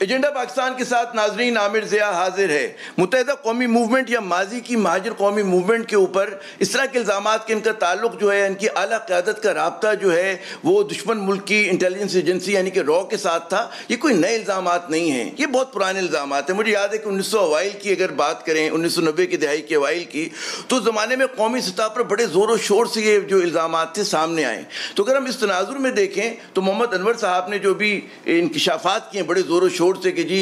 Agenda Pakistan کے ساتھ ناظرین عامر ضیاء حاضر ہے۔ متحدہ قومی موومنٹ یا ماضی کی مہاجر قومی موومنٹ کے اوپر اس طرح کے الزامات کے ان کا تعلق جو ہے، ان کی اعلیٰ قیادت کا رابطہ جو ہے وہ دشمن ملک کی انٹیلیجنس ایجنسی یعنی کہ رو کے ساتھ تھا، یہ کوئی نئے الزامات نہیں ہیں، یہ بہت پرانے الزامات ہیں۔ مجھے یاد ہے کہ 1900 اوائل کی اگر بات کریں، 1990 کی دہائی کے اوائل کی، تو اس زمانے میں قومی سطح پر بڑے زور و شور سے یہ جو الزامات تھے سامنے آئے۔ تو اگر ہم اس تناظر میں دیکھیں تو محمد انور صاحب نے جو بھی انکشافات کیے بڑے زور و شور سے کہ جی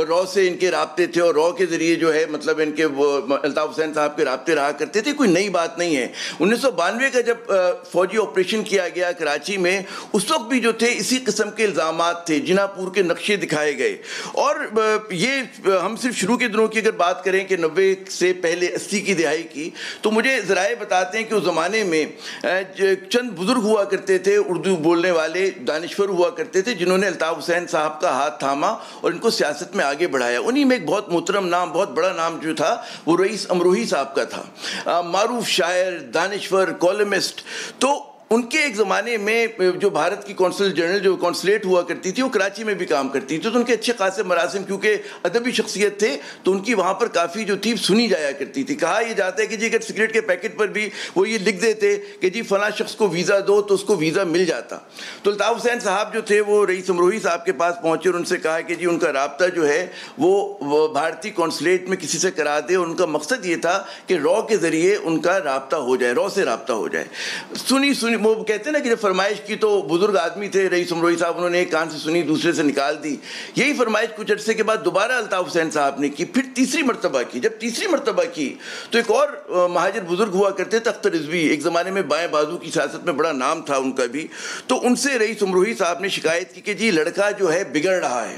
رو سے ان کے رابطے تھے اور رو کے ذریعے جو ہے مطلب ان کے الطاف حسین صاحب کے رابطے رہا کرتے تھے، کوئی نئی بات نہیں ہے۔ 1992 کا جب فوجی آپریشن کیا گیا کراچی میں، اس وقت بھی جو تھے اسی قسم کے الزامات تھے، جنا پور کے نقشے دکھائے گئے۔ اور یہ ہم صرف شروع کے دنوں کی اگر بات کریں کہ 90 سے پہلے 80 کی دہائی کی، تو مجھے ذرائع بتاتے ہیں کہ اس زمانے میں چند بزرگ ہوا کرتے تھے، اردو بولنے والے دانشور ہوا کرتے تھے، جنہوں نے الطاف حسین صاحب کا ہاتھ تھاما اور ان کو سیاست میں آگے بڑھایا۔ انہی میں ایک بہت محترم نام، بہت بڑا نام جو تھا وہ رئیس امروہی صاحب کا تھا، معروف شاعر، دانشور، کالمسٹ۔ تو ان کے ایک زمانے میں جو بھارت کی کونسل جنرل جو کونسلیٹ ہوا کرتی تھی وہ کراچی میں بھی کام کرتی تھی، تو ان کے اچھے خاصے مراسم کیونکہ ادبی شخصیت تھے تو ان کی وہاں پر کافی جو تھی سنی جایا کرتی تھی۔ کہا یہ جاتا ہے کہ جی اگر سگریٹ کے پیکٹ پر بھی وہ یہ لکھ دیتے کہ جی فلاں شخص کو ویزا دو تو اس کو ویزا مل جاتا۔ تو الطاف حسین صاحب جو تھے وہ رئیس امروہی صاحب کے پاس پہنچے اور ان سے کہا کہ جی ان کا رابطہ جو ہے وہ بھارتی کونسلیٹ میں کسی سے کرا دے، اور ان کا مقصد یہ تھا کہ رو کے ذریعے ان کا رابطہ ہو جائے، رو سے رابطہ ہو جائے۔ سنی وہ کہتے ہیں نا کہ جب فرمائش کی تو بزرگ آدمی تھے رئیس امروہی صاحب، انہوں نے ایک کان سے سنی دوسرے سے نکال دی۔ یہی فرمائش کچھ عرصے کے بعد دوبارہ الطاف حسین صاحب نے کی، پھر تیسری مرتبہ کی۔ جب تیسری مرتبہ کی تو ایک اور مہاجر بزرگ ہوا کرتے تھے اختر رضوی، ایک زمانے میں بائیں بازو کی سیاست میں بڑا نام تھا ان کا بھی، تو ان سے رئیس امروہی صاحب نے شکایت کی کہ جی لڑکا جو ہے بگڑ رہا ہے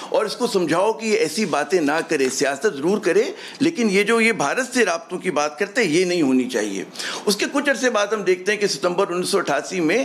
اور اس کو سمجھاؤ کہ یہ ایسی باتیں نہ کرے، سیاست ضرور کرے لیکن یہ بھارت سے رابطوں کی بات کرتے یہ نہیں ہونی چاہیے۔ اس کے کچھ عرصے بعد ہم دیکھتے ہیں کہ ستمبر 1988 میں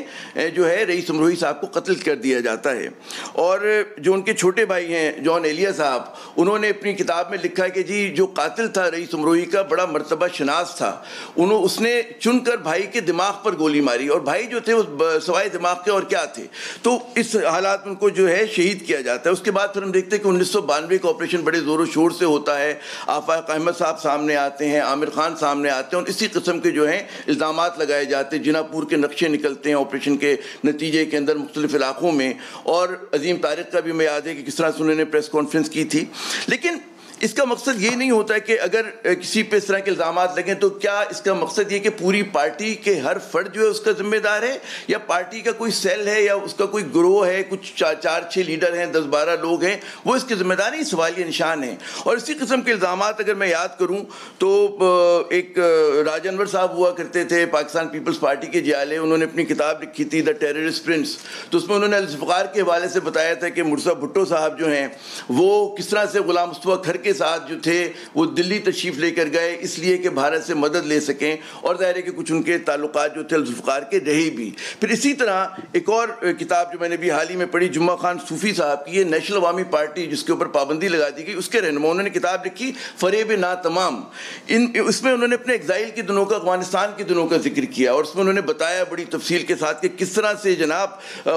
جو ہے رئیس امروہی صاحب کو قتل کر دیا جاتا ہے، اور جو ان کے چھوٹے بھائی ہیں جان ایلیا صاحب، انہوں نے اپنی کتاب میں لکھا کہ جی جو قاتل تھا رئیس امروہی کا بڑا مرتبہ شناس تھا، اس نے چن کر بھائی کے دماغ پر گولی ماری، اور بھائی جو تھے وہ سوائے دماغ کے اور کیا تھے، تو اس حالات میں ان کو جو ہے شہید کیا جاتا ہے۔ اس کے بعد پھر ہم دیکھتے ہیں کہ 1992 کا آپریشن بڑے زور و شور سے ہوتا ہے، آفاق احمد صاحب سامنے آتے ہیں، عامر خان سامنے آتے ہیں، اور اسی قسم کے جو ہیں الزامات لگائے جاتے ہیں، جنا پور کے نقشے نکلتے ہیں آپریشن کے نتیجے کے اندر مختلف علاقوں میں۔ اور عظیم طارق کا بھی میں یاد ہے کہ کس طرح سے انہوں نے پریس کانفرنس کی تھی۔ لیکن اس کا مقصد یہ نہیں ہوتا کہ اگر کسی پہ اس طرح کے الزامات لگیں تو کیا اس کا مقصد یہ کہ پوری پارٹی کے ہر فرد جو ہے اس کا ذمہ دار ہے، یا پارٹی کا کوئی سیل ہے یا اس کا کوئی گروہ ہے، کچھ 4-6 لیڈر ہیں، 10-12 لوگ ہیں، وہ اس کے ذمہ دار ہیں؟ سوالیہ نشان ہیں۔ اور اسی قسم کے الزامات اگر میں یاد کروں تو ایک راج انور صاحب ہوا کرتے تھے پاکستان پیپلز پارٹی کے جیالے، انہوں نے اپنی کتاب لکھی تھی دا ٹیررسٹ پرنس، تو اس میں انہوں نے الذوالفقار کے حوالے سے بتایا تھا کہ مرزا بھٹو صاحب جو ہیں وہ کس طرح سے غلام مصطفیٰ کھر کے ساتھ جو تھے وہ دلی تشریف لے کر گئے اس لیے کہ بھارت سے مدد لے سکیں، اور ظاہر ہے کہ کچھ ان کے تعلقات جو تھے الذوالفقار کے رہے بھی۔ پھر اسی طرح ایک اور کتاب جو میں نے بھی حال ہی میں پڑھی جمعہ خان صوفی صاحب کی، یہ نیشنل عوامی پارٹی جس کے اوپر پابندی لگا دی گئی، اس کے رہنما انہوں نے کتاب لکھی فریب ناتمام۔ اس میں انہوں نے اپنے ایگزائل کے دنوں کا، افغانستان کے دنوں کا ذکر کیا، اور اس میں انہوں نے بتایا بڑی تفصیل کے ساتھ کہ کس طرح سے جناب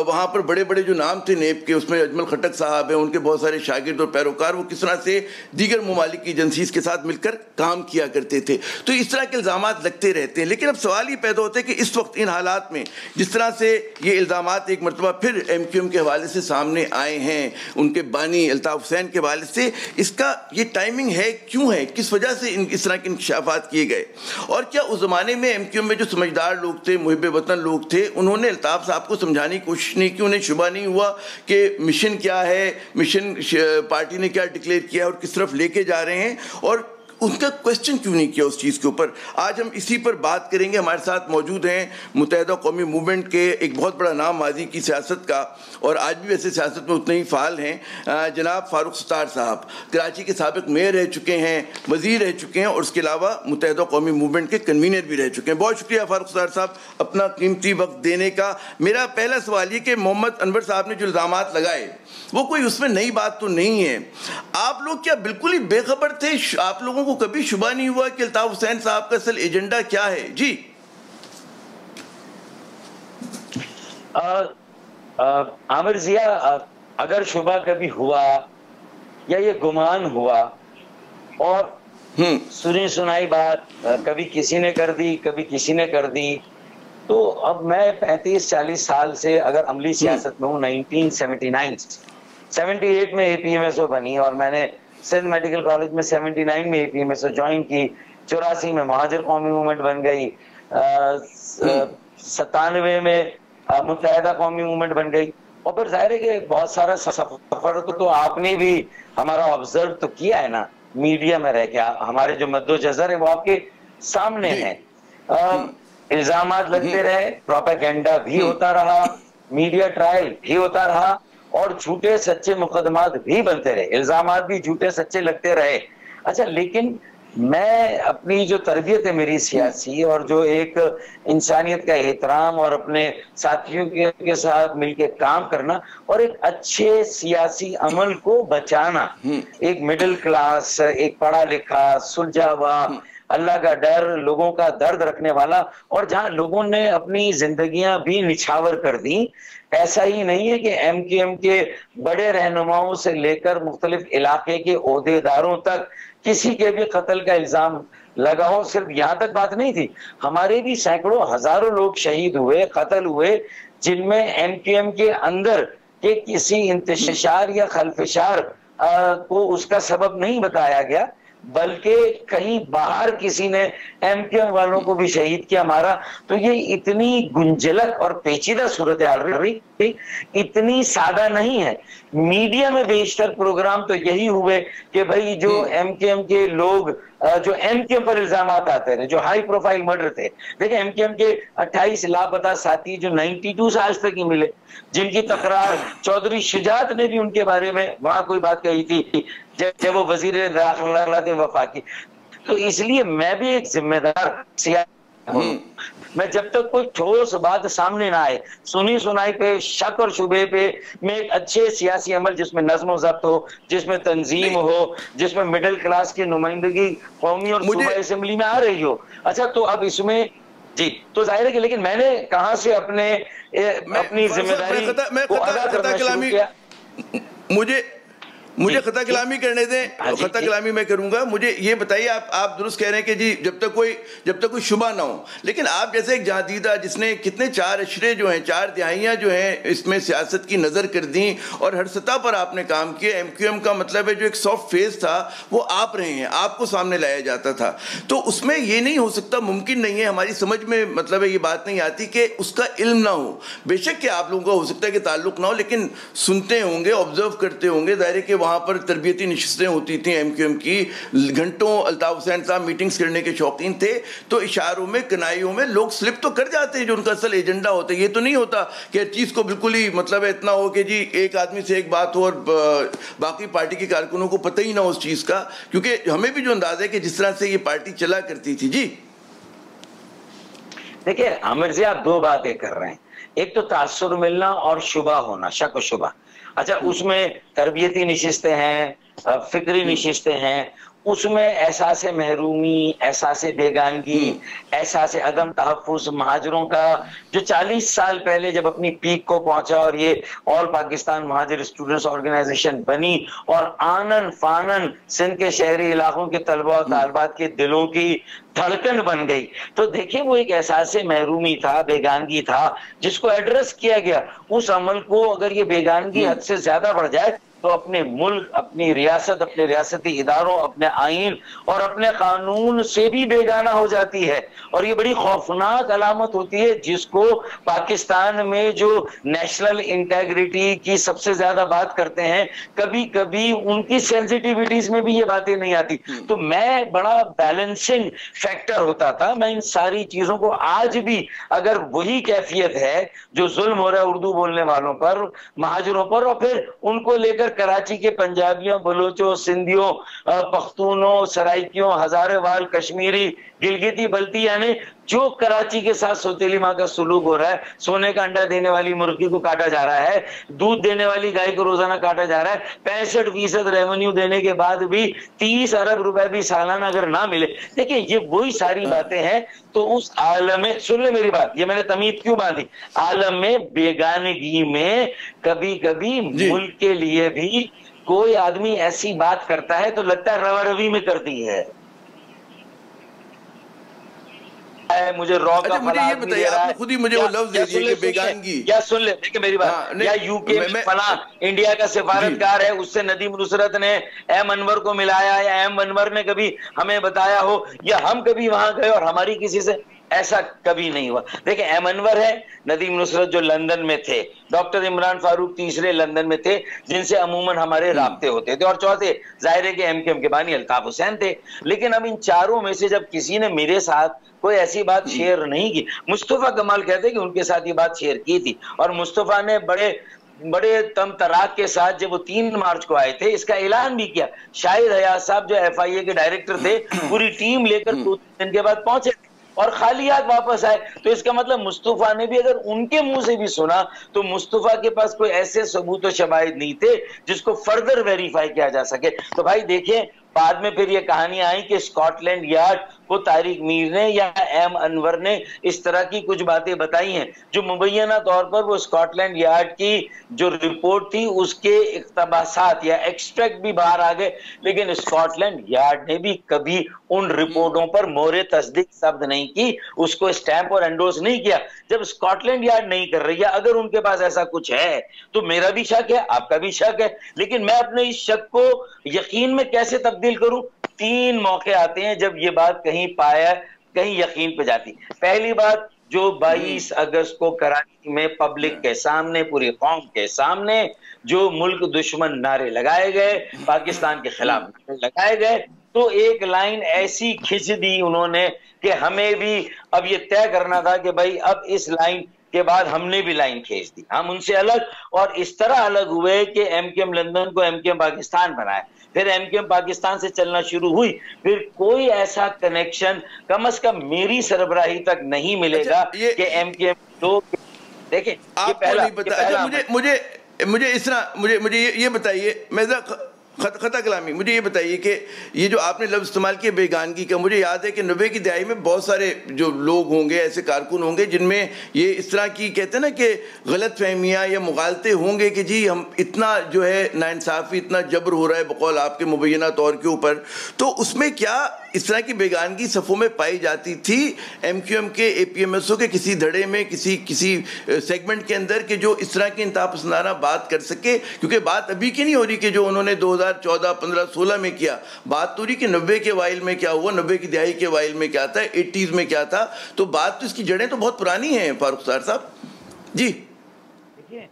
وہاں پر بڑے بڑے جو نام تھے نیب کے، اس میں اجمل خٹک صاحب ہیں، ان کے بہت سارے شاگرد اور پیروکار، وہ کس طرح سے دیگر ممالک کی ایجنسیز کے ساتھ مل کر کام کیا کرتے تھے۔ تو اس طرح کے الزامات لگتے رہتے ہیں، لیکن اب سوال یہ پیدا ہوتا ہے کہ اس وقت ان حالات میں جس طرح سے یہ الزامات ایک مرتبہ پھر ایم کیو ایم کے حوالے سے سامنے آئے ہیں، ان کے بانی الطاف حسین کے حوالے سے، اس کا یہ ٹائمنگ ہے کیوں ہے، کس وجہ سے اس طرح کے انکشافات کیے گئے؟ اور کیا اس زمانے میں ایم کیو ایم میں جو سمجھدار لوگ تھے، محب وطن لوگ تھے، انہوں نے الطاف صاحب کو سمجھانے کی کوشش نہیں کی؟ انہیں شبہ نہیں ہوا کہ مشن کیا ہے، مشن پارٹی نے کیا ڈکلیئر کیا ہے اور کس طرف لے کے جا رہے ہیں، اور ان کا کویسچن کیوں نہیں کیا اس چیز کے اوپر؟ آج ہم اسی پر بات کریں گے۔ ہمارے ساتھ موجود ہیں متحدہ قومی موومنٹ کے ایک بہت بڑا نام ماضی کی سیاست کا، اور آج بھی ویسے سیاست میں اتنے ہی فعال ہیں، جناب فاروق ستار صاحب، کراچی کے سابق میئر رہ چکے ہیں، وزیر رہ چکے ہیں، اور اس کے علاوہ متحدہ قومی موومنٹ کے کنوینر بھی رہ چکے ہیں۔ بہت شکریہ فاروق ستار صاحب اپنا قیمتی وقت دینے کا۔ میرا پہلا سوال یہ کہ محمد انور صاحب نے جو الزامات لگائے وہ کوئی اس میں نئی بات تو نہیں ہے، آپ لوگ کیا بالکل ہی بے خبر تھے؟ آپ لوگوں کو کبھی شبہ نہیں ہوا کہ الطاف حسین صاحب کا اصل ایجنڈا کیا ہے؟ جی عامر ضیاء، اگر شبہ کبھی ہوا یا یہ گمان ہوا اور سنی سنائی بات کبھی کسی نے کر دی کبھی کسی نے کر دی. تو اب میں 35-40 سال سے اگر عملی سیاست میں ہوں, 78 میں اے پی ایم ایس او بنی اور میں نے سندھ میڈیکل کالج میں 79 میں A P M S O join کی, 84 میں مہاجر قومی موومنٹ بن گئی, 97 میں متحدہ قومی موومنٹ بن گئی, اور پھر ظاہر ہے کہ بہت سارا سفر تو آپ نے بھی ہمارا آبزرو تو کیا ہے نا میڈیا میں رہ کے. ہمارے جو مد و جزر ہے وہ آپ کے سامنے ہیں. الزامات لگتے رہے, پروپیگنڈا بھی ہوتا رہا, میڈیا ٹرائل بھی ہوتا رہا, اور جھوٹے سچے مقدمات بھی بنتے رہے, الزامات بھی جھوٹے سچے لگتے رہے. اچھا, لیکن میں اپنی جو تربیت ہے میری سیاسی, اور جو ایک انسانیت کا احترام اور اپنے ساتھیوں کے ساتھ مل کے کام کرنا اور ایک اچھے سیاسی عمل کو بچانا, ایک مڈل کلاس, ایک پڑھا لکھا, سلجھا ہوا, اللہ کا ڈر, لوگوں کا درد رکھنے والا, اور جہاں لوگوں نے اپنی زندگیاں بھی نچھاور کر دی. ایسا ہی نہیں ہے کہ ایم کیو ایم کے بڑے رہنماؤں سے لے کر مختلف علاقے کے عہدیداروں تک کسی کے بھی قتل کا الزام لگا ہو. صرف یہاں تک بات نہیں تھی, ہمارے بھی سینکڑوں ہزاروں لوگ شہید ہوئے, قتل ہوئے, جن میں ایم کیو ایم کے اندر کے کسی انتشار یا خلفشار کو اس کا سبب نہیں بتایا گیا, بلکہ کہیں باہر کسی نے ایم کیو ایم والوں کو بھی شہید کیا, مارا. تو یہ اتنی گنجلک اور پیچیدہ صورتحال رہی, اتنی سادہ نہیں ہے. میڈیا میں بیشتر پروگرام تو یہی ہوئے کہ بھائی جو ایم کیو ایم کے لوگ جو ایم کیو ایم پر الزامات آتے رہے, جو ہائی پروفائل مرڈر تھے. دیکھیں ایم کیو ایم کے 28 لاپتہ ساتھی جو 92 سے آج تک ہی ملے, جن کی تکرار چودھری شجاعت نے بھی ان کے بارے میں وہاں کوئی بات کہی تھی جب وہ وزیر داخلہ تھے وفاقی. تو اس لیے میں بھی ایک ذمہ دار سیاسی ہوں. میں جب تک کوئی ٹھوس بات سامنے نہ آئے, سنی سنائی پہ, شک اور شبے پہ, میں ایک اچھے سیاسی عمل جس میں نظم و ضبط ہو, جس میں تنظیم ہو, جس میں مڈل کلاس کی نمائندگی قومی اور صوبہ اسمبلی میں آ رہی ہو. اچھا, تو اب اس میں جی تو ظاہر ہے کہ لیکن میں نے کہاں سے اپنی ذمہ داری کو ادا کرنا شروع کیا. مجھے خطا کلامی کرنے دیں, خطا کلامی میں کروں گا. مجھے یہ بتائیے, آپ درست کہہ رہے ہیں کہ جی جب تک کوئی شبہ نہ ہو, لیکن آپ جیسے ایک جہاندیدہ جس نے کتنے 4 اشرے جو ہیں, 4 دہائیاں جو ہیں اس میں سیاست کی نظر کر دیں اور ہر سطح پر آپ نے کام کیا. ایم کیو ایم کا مطلب ہے جو ایک سافٹ فیس تھا وہ آپ رہے ہیں, آپ کو سامنے لایا جاتا تھا. تو اس میں یہ نہیں ہو سکتا, ممکن نہیں ہے, ہماری سمجھ میں مطلب ہے یہ بات نہیں آتی کہ اس کا علم نہ ہو. بے شک کہ آپ لوگوں کا ہو سکتا ہے کہ تعلق نہ ہو, لیکن سنتے ہوں گے, آبزرو کرتے ہوں گے. ظاہر ہے کہ وہاں پر تربیتی نشستیں ہوتی تھیں ایم کیو ایم کی, گھنٹوں الطاف حسین صاحب میٹنگز کرنے کے شوقین تھے. تو اشاروں میں, کنائیوں میں لوگ سلپ تو کر جاتے ہیں جو ان کا اصل ایجنڈا ہوتا ہے. یہ تو نہیں ہوتا کہ ہر چیز کو بالکل ہی مطلب اتنا ہو کہ جی ایک آدمی سے ایک بات ہو اور باقی پارٹی کے کارکنوں کو پتہ ہی نہ ہو اس چیز کا, کیونکہ ہمیں بھی جو انداز ہے کہ جس طرح سے یہ پارٹی چلا کرتی تھی. جی دیکھیں عامر جی, آپ 2 باتیں کر رہے ہیں. ایک تو تاثر ملنا اور شبہ ہونا, شک و شبہ. اچھا, اس میں تربیتی نشستیں ہیں, فکری نشستیں ہیں, اس میں احساس محرومی, احساس بیگانگی, احساس عدم تحفظ مہاجروں کا جو 40 سال پہلے جب اپنی پیک کو پہنچا اور یہ آل پاکستان مہاجر اسٹوڈنٹس آرگنائزیشن بنی اور آنن فانن سندھ کے شہری علاقوں کے طلبہ و طالبات کے دلوں کی دھڑکن بن گئی. تو دیکھیں وہ ایک احساس محرومی تھا, بیگانگی تھا, جس کو ایڈریس کیا گیا. اس عمل کو اگر یہ بیگانگی حد سے زیادہ بڑھ جائے تو اپنے ملک, اپنی ریاست, اپنے ریاستی اداروں, اپنے آئین اور اپنے قانون سے بھی بیگانہ ہو جاتی ہے. اور یہ بڑی خوفناک علامت ہوتی ہے جس کو پاکستان میں جو نیشنل انٹیگریٹی کی سب سے زیادہ بات کرتے ہیں, کبھی کبھی ان کی سینسٹیوٹیز میں بھی یہ باتیں نہیں آتی. تو میں بڑا بیلنسنگ فیکٹر ہوتا تھا. میں ان ساری چیزوں کو آج بھی اگر وہی کیفیت ہے جو ظلم ہو رہا ہے اردو بولنے والوں پر, مہاجروں پر, اور پھر ان کو لے کر کراچی کے پنجابیوں, بلوچوں, سندھیوں, پختونوں, سرائکیوں, ہزارے وال, کشمیری, گلگتی, بلتی, یعنی جو کراچی کے ساتھ سوتیلی ماں کا سلوک ہو رہا ہے, سونے کا انڈا دینے والی مرغی کو کاٹا جا رہا ہے, دودھ دینے والی گائے کو روزانہ کاٹا جا رہا ہے, 65% ریونیو دینے کے بعد بھی 30 ارب روپے بھی سالانہ اگر نہ ملے. دیکھیں یہ وہی ساری باتیں ہیں. تو اس عالم میں, سن لے میری بات, یہ میں نے تمید کیوں باندھی, عالم میں بیگانگی میں کبھی کبھی ملک کے لیے بھی کوئی آدمی ایسی بات کرتا ہے تو لگتا ہے روا روی میں کرتی ہے. مجھے رو کا مجھے یہ بتائیے، آپ نے خود ہی مجھے وہ لفظ دے دیے کہ بیگانگی. یا سن لے دیکھیں میری بات، یا یو کے میں فلاں انڈیا کا سفارتکار ہے، اس سے ندیم نصرت نے ایم انور کو ملایا، یا ایم انور نے کبھی ہمیں بتایا ہو، یا ہم کبھی وہاں گئے اور ہماری کسی سے، ایسا کبھی نہیں ہوا. دیکھیں ایم انور ہے، ندیم نصرت جو لندن میں تھے، ڈاکٹر عمران فاروق تیسرے لندن میں تھے جن سے عموماً ہمارے رابطے ہوتے تھے، اور چوتھے ظاہر ہے کہ ایم کیو ایم کے بانی الطاف حسین تھے. لیکن اب ان چاروں میں سے جب کسی نے میرے ساتھ کوئی ایسی بات شیئر نہیں کی، مصطفیٰ کمال کہتے ہیں کہ ان کے ساتھ یہ بات شیئر کی تھی، اور مصطفیٰ نے بڑے تم تراک کے ساتھ جب وہ 3 مارچ کو آئے تھے اس کا اعلان بھی کیا. شاہد حیات صاحب جو ایف آئی اے کے ڈائریکٹر تھے، پوری ٹیم لے کر 2 دن کے بعد پہنچے اور خالی ہاتھ واپس آئے. تو اس کا مطلب مصطفیٰ نے بھی اگر ان کے منہ سے بھی سنا تو مصطفیٰ کے پاس کوئی ایسے ثبوت و شواہد نہیں تھے جس کو فردر ویریفائی کیا جا سکے. تو بھائی دیکھیں بعد میں پھر یہ کہانی آئی کہ اسکاٹ لینڈ یارڈ کو طارق میر نے یا ایم انور نے اس طرح کی کچھ باتیں بتائی ہیں جو مبینہ طور پر وہ اسکاٹ لینڈ یارڈ کی جو رپورٹ تھی اس کے اقتباسات یا ایکسٹریکٹ بھی باہر آ گئے. لیکن اسکاٹ لینڈ یارڈ نے بھی کبھی ان رپورٹوں پر مہر تصدیق ثبت نہیں کی، اس کو اسٹیمپ اور انڈورس نہیں کیا. جب اسکاٹ لینڈ یارڈ نہیں کر رہی ہے، اگر ان کے پاس ایسا کچھ ہے تو میرا بھی شک ہے، آپ کا بھی شک ہے، لیکن میں اپنے اس شک کو یقین میں کیسے تبدیل کروں؟ 3 موقع آتے ہیں جب یہ بات کہیں پایا کہیں یقین پہ جاتی. پہلی بات جو 22 اگست کو کراچی میں پبلک کے سامنے، پوری قوم کے سامنے جو ملک دشمن نعرے لگائے گئے، پاکستان کے خلاف نعرے لگائے گئے، تو ایک لائن ایسی کھچ دی انہوں نے کہ ہمیں بھی اب یہ طے کرنا تھا کہ بھائی اب اس لائن کے بعد ہم نے بھی لائن کھینچ دی، ہم ان سے الگ، اور اس طرح الگ ہوئے کہ ایم کیو ایم لندن کو ایم کیو ایم پاکستان بنائے. پھر ایم کیو ایم پاکستان سے چلنا شروع ہوئی، پھر کوئی ایسا کنیکشن کم از کم میری سربراہی تک نہیں ملے گا کہ ایم کیو ایم لوگ دیکھیں. آپ کو نہیں پتا. مجھے اس طرح مجھے یہ بتائیے، میں خطا کلامی، مجھے یہ بتائیے کہ یہ جو آپ نے لفظ استعمال کیا بیگانگی کا، مجھے یاد ہے کہ 90 کی دہائی میں بہت سارے جو لوگ ہوں گے، ایسے کارکن ہوں گے جن میں یہ اس طرح کی کہتے ہیں نا کہ غلط فہمیاں یا مغالطے ہوں گے کہ جی ہم اتنا جو ہے ناانصافی، اتنا جبر ہو رہا ہے بقول آپ کے مبینہ طور کے اوپر. تو اس میں کیا اس طرح کی بیگانگی صفوں میں پائی جاتی تھی ایم کیو ایم کے، اے پی ایم ایس او کے کسی دھڑے میں، کسی سیگمنٹ کے اندر کہ جو اس طرح کی انتہا پسندانہ بات کر سکے؟ کیونکہ بات ابھی کی نہیں ہو رہی کہ جو انہوں نے 2014 15 16 میں کیا، بات تو رہی کہ 90 کے وائل میں کیا ہوا، 90 کی دہائی کے وائل میں کیا تھا، 80s میں کیا تھا. تو بات تو اس کی جڑیں تو بہت پرانی ہیں فاروق صاحب. جی دیکھیے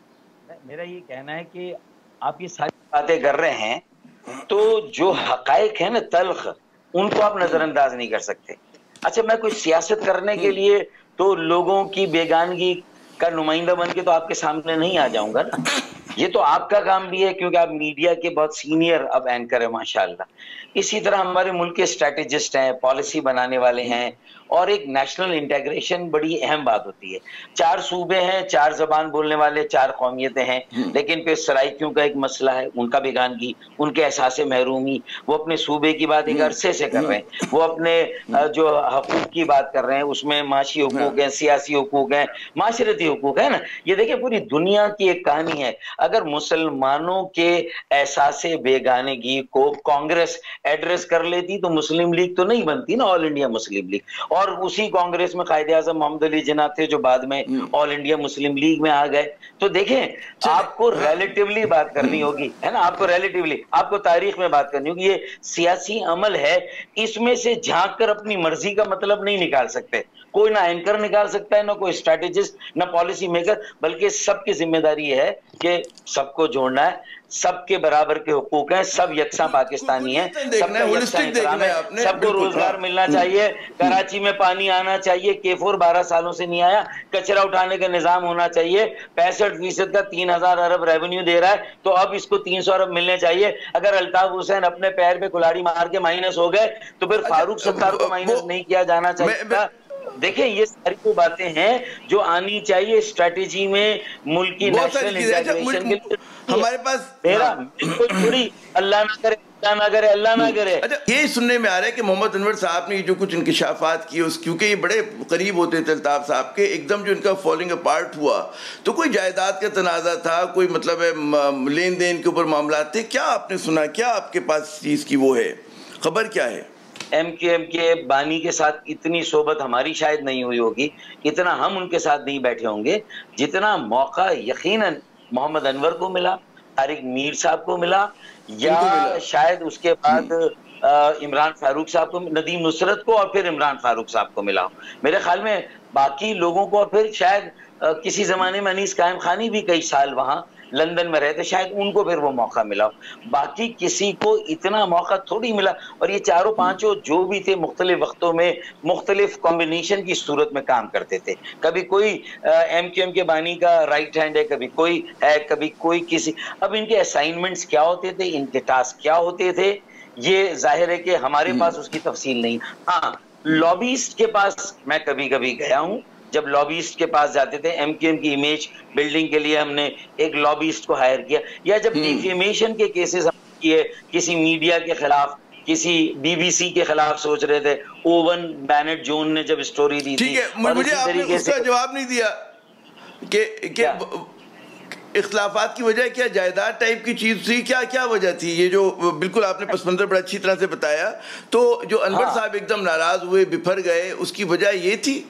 میرا یہ کہنا ہے کہ آپ یہ ساری باتیں کر رہے ہیں تو جو حقائق ہیں نا تلخ، ان کو آپ نظر انداز نہیں کر سکتے. اچھا میں کوئی سیاست کرنے کے لیے تو لوگوں کی بیگانگی کا نمائندہ بن کے تو آپ کے سامنے نہیں آ جاؤں گا نا. یہ تو آپ کا کام بھی ہے کیونکہ آپ میڈیا کے بہت سینئر اب اینکر ہیں ماشاءاللہ. اسی طرح ہمارے ملک کے اسٹریٹجسٹ ہیں، پالیسی بنانے والے ہیں، اور ایک نیشنل انٹیگریشن بڑی اہم بات ہوتی ہے. 4 صوبے ہیں، 4 زبان بولنے والے، 4 قومیتیں ہیں، لیکن پھر سرائکیوں کا ایک مسئلہ ہے، ان کا بیگانگی، ان کے احساس محرومی. وہ اپنے صوبے کی بات ایک عرصے سے کر رہے ہیں، وہ اپنے جو حقوق کی بات کر رہے ہیں، اس میں معاشی حقوق ہیں، سیاسی حقوق ہیں، معاشرتی حقوق ہے نا. یہ دیکھیں پوری دنیا کی ایک کہانی ہے. اگر مسلمانوں کے احساس بیگانگی کو کانگریس ایڈریس کر لیتی تو مسلم لیگ تو نہیں بنتی نا، آل انڈیا مسلم لیگ. اور اسی کانگریس میں قائد اعظم محمد علی جناح تھے جو بعد میں آل انڈیا مسلم لیگ میں آ گئے. تو دیکھیں آپ کو ریلیٹیولی بات کرنی ہوگی ہے نا، آپ کو ریلیٹیولی، آپ کو تاریخ میں بات کرنی ہوگی. یہ سیاسی عمل ہے، اس میں سے جھانک کر اپنی مرضی کا مطلب نہیں نکال سکتے. کوئی نہ اینکر نکال سکتا ہے، نہ کوئی اسٹریٹجسٹ، نہ پالیسی میکر، بلکہ سب کی ذمہ داری ہے کہ سب کو جوڑنا ہے. سب کے برابر کے حقوق ہیں، سب یکساں پاکستانی ہیں، سب کا یکساں احترام ہے، سب کو روزگار ملنا چاہیے. کراچی میں پانی آنا چاہیے، K4 12 سالوں سے نہیں آیا. کچرا اٹھانے کا نظام ہونا چاہیے. 65% کا 3000 ارب ریونیو دے رہا ہے تو اب اس کو 300 ارب ملنے چاہیے. اگر الطاف حسین اپنے پیر پہ کلاڑی مار کے مائنس ہو گئے تو پھر فاروق ستار کو مائنس نہیں کیا جانا چاہیے. دیکھیں یہ ساری وہ باتیں ہیں جو آنی چاہیے اسٹریٹجی میں ملک کی نیشنل انٹیگریشن کے لیے. ہمارے پاس میرا تھوڑی اللہ نہ کرے اللہ نہ کرے. اچھا یہ سننے میں آ رہا ہے کہ محمد انور صاحب نے جو کچھ انکشافات کیے کیونکہ یہ بڑے قریب ہوتے تھے الطاف صاحب کے, ایک دم جو ان کا فالنگ اپارٹ ہوا تو کوئی جائیداد کا تنازع تھا, کوئی مطلب ہے لین دین کے اوپر معاملات تھے, کیا آپ نے سنا, کیا آپ کے پاس چیز کی وہ ہے, خبر کیا ہے؟ ایم کیو ایم کے بانی کے ساتھ اتنی صحبت ہماری شاید نہیں ہوئی ہوگی, اتنا ہم ان کے ساتھ نہیں بیٹھے ہوں گے جتنا موقع یقیناً محمد انور کو ملا, طارق میر صاحب کو ملا, یا شاید اس کے بعد عمران فاروق صاحب کو, ندیم نصرت کو, اور پھر عمران فاروق صاحب کو ملا. میرے خیال میں باقی لوگوں کو, اور پھر شاید کسی زمانے میں انیس قائم خانی بھی کئی سال وہاں لندن میں رہتے, شاید ان کو پھر وہ موقع ملا. باقی کسی کو اتنا موقع تھوڑی ملا. اور یہ چاروں پانچوں جو بھی تھے مختلف وقتوں میں مختلف کمبینیشن کی صورت میں کام کرتے تھے. کبھی کوئی ایم کیو ایم کے بانی کا رائٹ ہینڈ ہے, کبھی کوئی ہے, کبھی کوئی کسی. اب ان کے اسائنمنٹس کیا ہوتے تھے, ان کے ٹاسک کیا ہوتے تھے, یہ ظاہر ہے کہ ہمارے پاس اس کی تفصیل نہیں. ہاں لابیسٹ کے پاس میں کبھی کبھی گیا ہوں. جب لابیسٹ کے پاس جاتے تھے, ایم کیو ایم کی امیج بلڈنگ کے لیے ہم نے ایک لابیسٹ کو ہائر کیا, یا جب ڈیفیمیشن کے کیسز ہم کیے, کسی میڈیا کے خلاف, کسی بی بی سی کے خلاف سوچ رہے تھے, اوون بینٹ جون نے جب سٹوری دی تھی. ٹھیک ہے, مجھے آپ نے اس کا جواب نہیں دیا کہ اختلافات کی وجہ کیا جائیداد ٹائپ کی چیز تھی, کیا وجہ تھی؟ یہ جو بالکل آپ نے پس منظر بڑا اچھی طرح سے بتایا, تو جو انور صاحب ایک دم ناراض ہوئے, بپھر گئے, اس کی وجہ یہ تھی.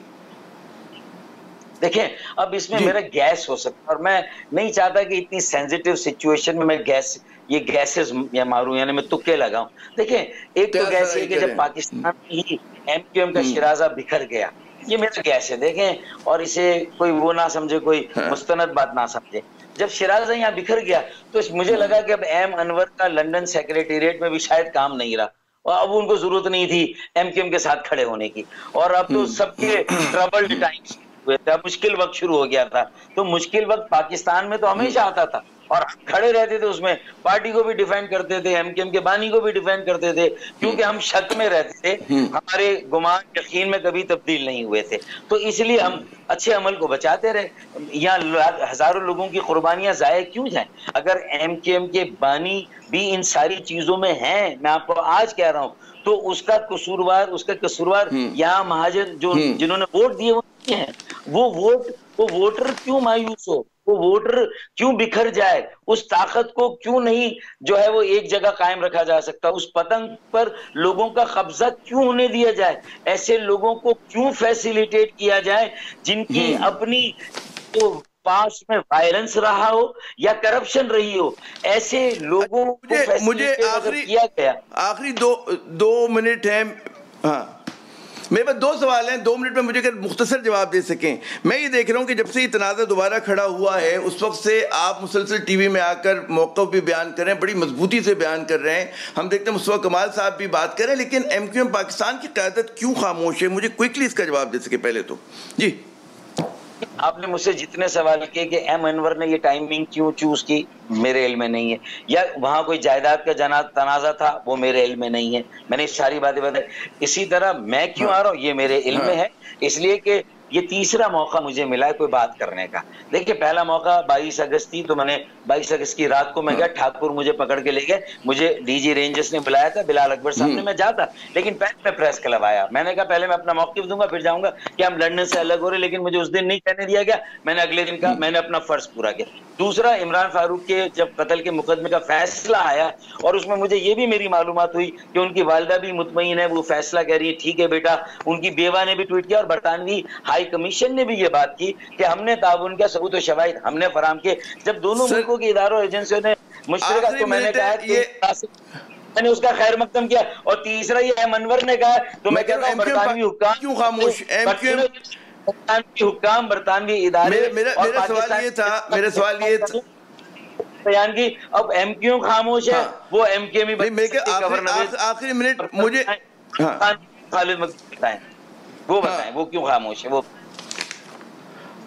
دیکھیں اب اس میں میرا گیس ہو سکتا, اور میں نہیں چاہتا کہ اتنی سینسیٹیو سچویشن میں میں یہ گیسز ماروں, یعنی میں تکے لگاؤں. دیکھیں ایک تو گیس یہ کہ جب پاکستان ہی ایم کیو ایم کا شرازہ بکھر گیا, یہ میرا گیس ہے. دیکھیں, اور اسے کوئی وہ نہ سمجھے, کوئی مستند بات نہ سمجھے. جب شرازہ یہاں بکھر گیا تو مجھے لگا کہ اب ایم انور کا لندن سیکریٹریٹ میں بھی شاید کام نہیں رہا, اور اب ان کو ضرورت نہیں تھی ایم کیو ایم کے ساتھ کھڑے ہونے کی. اور اب تو سب کے ٹربلڈ ٹائمز ہوئے تھے, مشکل وقت شروع ہو گیا تھا. تو مشکل وقت پاکستان میں تو ہمیشہ آتا تھا, اور کھڑے رہتے تھے اس میں, پارٹی کو بھی ڈیفینڈ کرتے تھے, ایم کیو ایم کے بانی کو بھی ڈیفینڈ کرتے تھے, کیونکہ ہم شک میں رہتے تھے, ہمارے گمان یقین میں کبھی تبدیل نہیں ہوئے تھے. تو اس لیے ہم اچھے عمل کو بچاتے رہے. یہاں ہزاروں لوگوں کی قربانیاں ضائع کیوں جائیں؟ اگر ایم کیو ایم کے بانی بھی ان ساری چیزوں میں ہیں, میں آپ کو آج کہہ رہا ہوں, تو اس کا قصوروار یہاں مہاجر جو جنہوں نے ووٹ دیے وہ ہیں. وہ ووٹر کیوں مایوس ہو, وہ ووٹر کیوں بکھر جائے, اس طاقت کو کیوں نہیں جو ہے وہ ایک جگہ قائم رکھا جا سکتا, اس پتنگ پر لوگوں کا قبضہ کیوں ہونے دیا جائے, ایسے لوگوں کو کیوں فیسیلیٹیٹ کیا جائے جن کی اپنی تو پاس میں وائلنس رہا ہو یا کرپشن رہی ہو, ایسے لوگوں کو فیسیلیٹیٹ کیا گیا. آخری دو منٹ ہیں. ہاں میرے پاس دو سوال ہیں, 2 منٹ میں مجھے اگر مختصر جواب دے سکیں. میں یہ دیکھ رہا ہوں کہ جب سے یہ تنازع دوبارہ کھڑا ہوا ہے اس وقت سے آپ مسلسل ٹی وی میں آ کر موقف بھی بیان کر رہے ہیں, بڑی مضبوطی سے بیان کر رہے ہیں. ہم دیکھتے ہیں مصطفیٰ کمال صاحب بھی بات کر رہے ہیں, لیکن ایم کیو ایم پاکستان کی قیادت کیوں خاموش ہے؟ مجھے کوئکلی اس کا جواب دے سکے پہلے تو. جی آپ نے مجھ سے جتنے سوال کیے کہ ایم انور نے یہ ٹائمنگ کیوں چوز کی, میرے علم میں نہیں ہے, یا وہاں کوئی جائیداد کا تنازع تھا, وہ میرے علم میں نہیں ہے. میں نے ساری باتیں بتائی. اسی طرح میں کیوں آ رہا ہوں یہ میرے علم میں ہے, اس لیے کہ یہ تیسرا موقع مجھے ملا ہے کوئی بات کرنے کا. دیکھیے پہلا موقع 22 اگست تھی, تو میں نے 22 اگست کی رات کو میں گیا, ٹھاکر مجھے پکڑ کے لے گئے, مجھے ڈی جی رینجرز نے بلایا تھا, بلال اکبر صاحب نے, میں جاتا, لیکن پہلے میں پریس کلب آیا. میں نے کہا پہلے میں اپنا موقف دوں گا پھر جاؤں گا کہ ہم لندن سے الگ ہو رہے, لیکن مجھے اس دن نہیں کہنے دیا گیا. میں نے اگلے دن کہا, میں نے اپنا فرض پورا کیا. دوسرا, عمران فاروق کے جب قتل کے مقدمے کا فیصلہ آیا, اور اس میں مجھے یہ بھی میری معلومات ہوئی کہ ان کی والدہ بھی مطمئن ہے, وہ فیصلہ کہہ رہی ہے ٹھیک ہے بیٹا. ان کی بیوہ نے بھی ٹویٹ کیا, اور برطانوی ہائی کمیشن نے بھی یہ بات کی کہ ہم نے تعاون کیا, ثبوت و شواہد ہم نے فراہم کیے. جب دونوں ملکوں کے اداروں ایجنسیوں نے مشترکہ, تو میں نے کہا میں نے اس کا خیر مقدم کیا. اور تیسرا یہ ایم انور نے کہا, تو میں کہتا ہوں برطانوی حکام کیوں خاموش, برطانوی حکام, برطانوی ادارے, میرا سوال یہ تھا, بیان کی. اب ایم کیوں خاموش ہے, وہ ایم کیو آخری منٹ مجھے خالد مقدم بتائیں, وہ بتائیں وہ کیوں خاموش ہے. وہ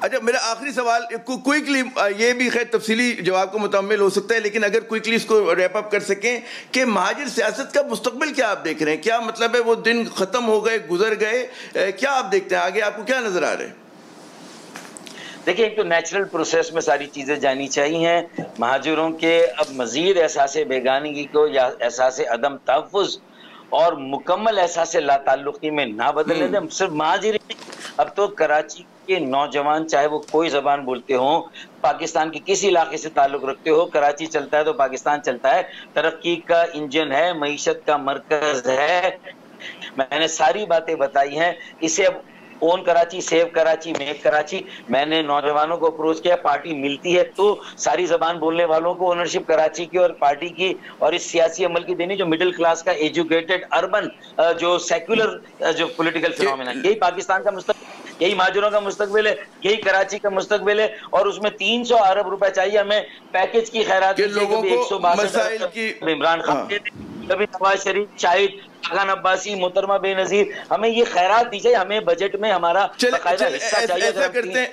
اچھا میرا آخری سوال کوئکلی، یہ بھی خیر تفصیلی جواب کو متحمل ہو سکتا ہے، لیکن اگر کوئکلی اس کو ریپ اپ کر سکیں کہ مہاجر سیاست کا مستقبل کیا آپ دیکھ رہے ہیں؟ کیا مطلب ہے وہ دن ختم ہو گئے، گزر گئے، کیا آپ دیکھتے ہیں آگے؟ آپ کو کیا نظر آ رہا ہے؟ دیکھیں ایک تو نیچرل پروسیس میں ساری چیزیں جانی چاہیے. مہاجروں کے اب مزید احساس بیگانگی کو یا احساس عدم تحفظ اور مکمل احساس لا تعلقی میں نہ بدلنے دیں. صرف مہاجرین، اب تو کراچی کے نوجوان چاہے وہ کوئی زبان بولتے ہوں، پاکستان کے کسی علاقے سے تعلق رکھتے ہو، کراچی چلتا ہے تو پاکستان چلتا ہے، ترقی کا انجن ہے، معیشت کا مرکز ہے. میں نے ساری باتیں بتائی ہیں. اسے اب اون کراچی، سیو کراچی، میک کراچی. میں نے نوجوانوں کو اپروچ کیا، پارٹی ملتی ہے تو ساری زبان بولنے والوں کو اونرشپ کراچی کی اور پارٹی کی اور اس سیاسی عمل کی دینی، جو مڈل کلاس کا ایجوکیٹڈ اربن جو سیکولر جو پولیٹیکل فینومینا، یہی پاکستان کا مستقبل، یہی مہاجروں کا مستقبل ہے، یہی کراچی کا مستقبل ہے. اور اس میں 300 ارب روپے چاہیے ہمیں پیکج کی خیرات دیجیے. کبھی 162 عمران خان دے دیں، کبھی نواز شریف، شاہد خان عباسی، محترمہ بے نظیر، ہمیں یہ خیرات دیجیے. ہمیں بجٹ میں ہمارا باقاعدہ حصہ چاہیے. ایسا کرتے ہیں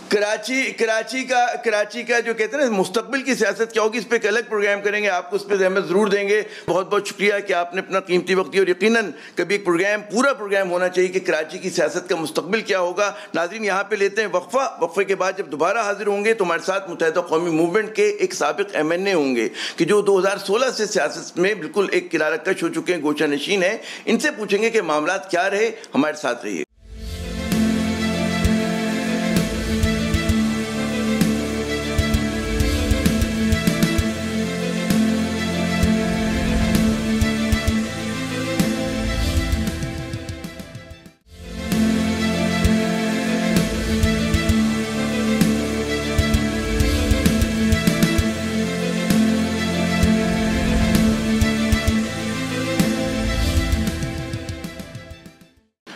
کراچی کا جو کہتے ہیں نا مستقبل کی سیاست کیا ہوگی، اس پہ ایک الگ پروگرام کریں گے، آپ کو اس پہ زحمت ضرور دیں گے. بہت بہت شکریہ کہ آپ نے اپنا قیمتی وقت دیا، اور یقیناً کبھی ایک پورا پروگرام ہونا چاہیے کہ کراچی کی سیاست کا مستقبل کیا ہوگا. ناظرین یہاں پہ لیتے ہیں وقفے کے بعد جب دوبارہ حاضر ہوں گے تو ہمارے ساتھ متحدہ قومی موومنٹ کے ایک سابق MNA ہوں گے کہ جو 2016 سے سیاست میں بالکل ایک کنارہ کش ہو چکے ہیں، گوشہ نشین ہیں. ان سے پوچھیں گے کہ معاملات کیا رہے. ہمارے ساتھ رہیے.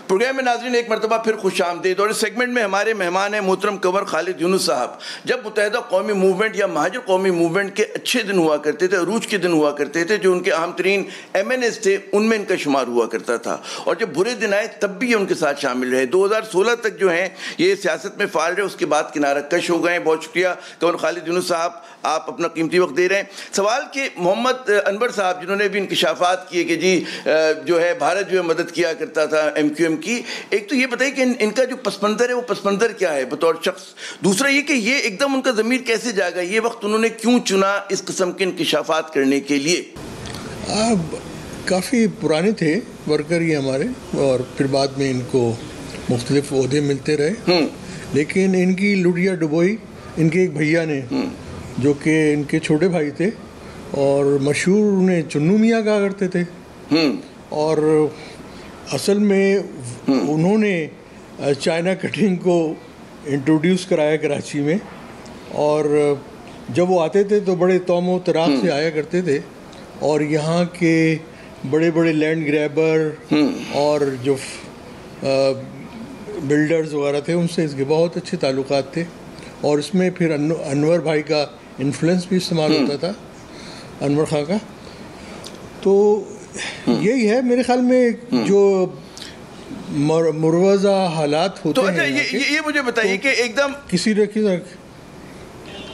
پروگرام میں ناظرین ایک مرتبہ پھر خوش آمدید. اور اس سیگمنٹ میں ہمارے مہمان ہیں محترم کنور خالد یونس صاحب. جب متحدہ قومی موومنٹ یا مہاجر قومی موومنٹ کے اچھے دن ہوا کرتے تھے، عروج کے دن ہوا کرتے تھے، جو ان کے اہم ترین MNAs تھے ان میں ان کا شمار ہوا کرتا تھا. اور جب برے دن آئے تب بھی یہ ان کے ساتھ شامل رہے. 2016 تک جو ہیں یہ سیاست میں فعال رہے، اس کے بعد کنارہ کش ہو گئے. بہت شکریہ کنور خالد یونس صاحب، آپ اپنا قیمتی وقت دے رہے ہیں. سوال کہ محمد انور صاحب جنہوں نے بھی انکشافات کیے کہ جی جو ہے بھارت جو ہے مدد کیا کرتا تھا MQM کی، ایک تو یہ بتائیے کہ ان کا جو پس منظر ہے وہ پس منظر کیا ہے بطور شخص؟ دوسرا یہ کہ یہ ایک دم ان کا ضمیر کیسے جاگا، یہ وقت انہوں نے کیوں چنا اس قسم کے انکشافات کرنے کے لیے؟ کافی پرانے تھے ورکر یہ ہمارے، اور پھر بعد میں ان کو مختلف عہدے ملتے رہے. لیکن ان کی لٹیا ڈبوئی ان کے ایک بھیا نے، جو کہ ان کے چھوٹے بھائی تھے اور مشہور انہیں چنو میاں کہا کرتے تھے. اور اصل میں انہوں نے چائنا کٹنگ کو انٹروڈیوس کرایا کراچی میں. اور جب وہ آتے تھے تو بڑے توم و تراق سے آیا کرتے تھے، اور یہاں کے بڑے بڑے لینڈ گریبر اور جو بلڈرز وغیرہ تھے ان سے اس کے بہت اچھے تعلقات تھے. اور اس میں پھر انور بھائی کا انفلوئنس بھی استعمال ہوتا تھا، انور خان کا. تو یہی ہے میرے خیال میں جو مروزہ حالات ہوتے ہیں. یہ مجھے بتائیے کہ ایک دم کسی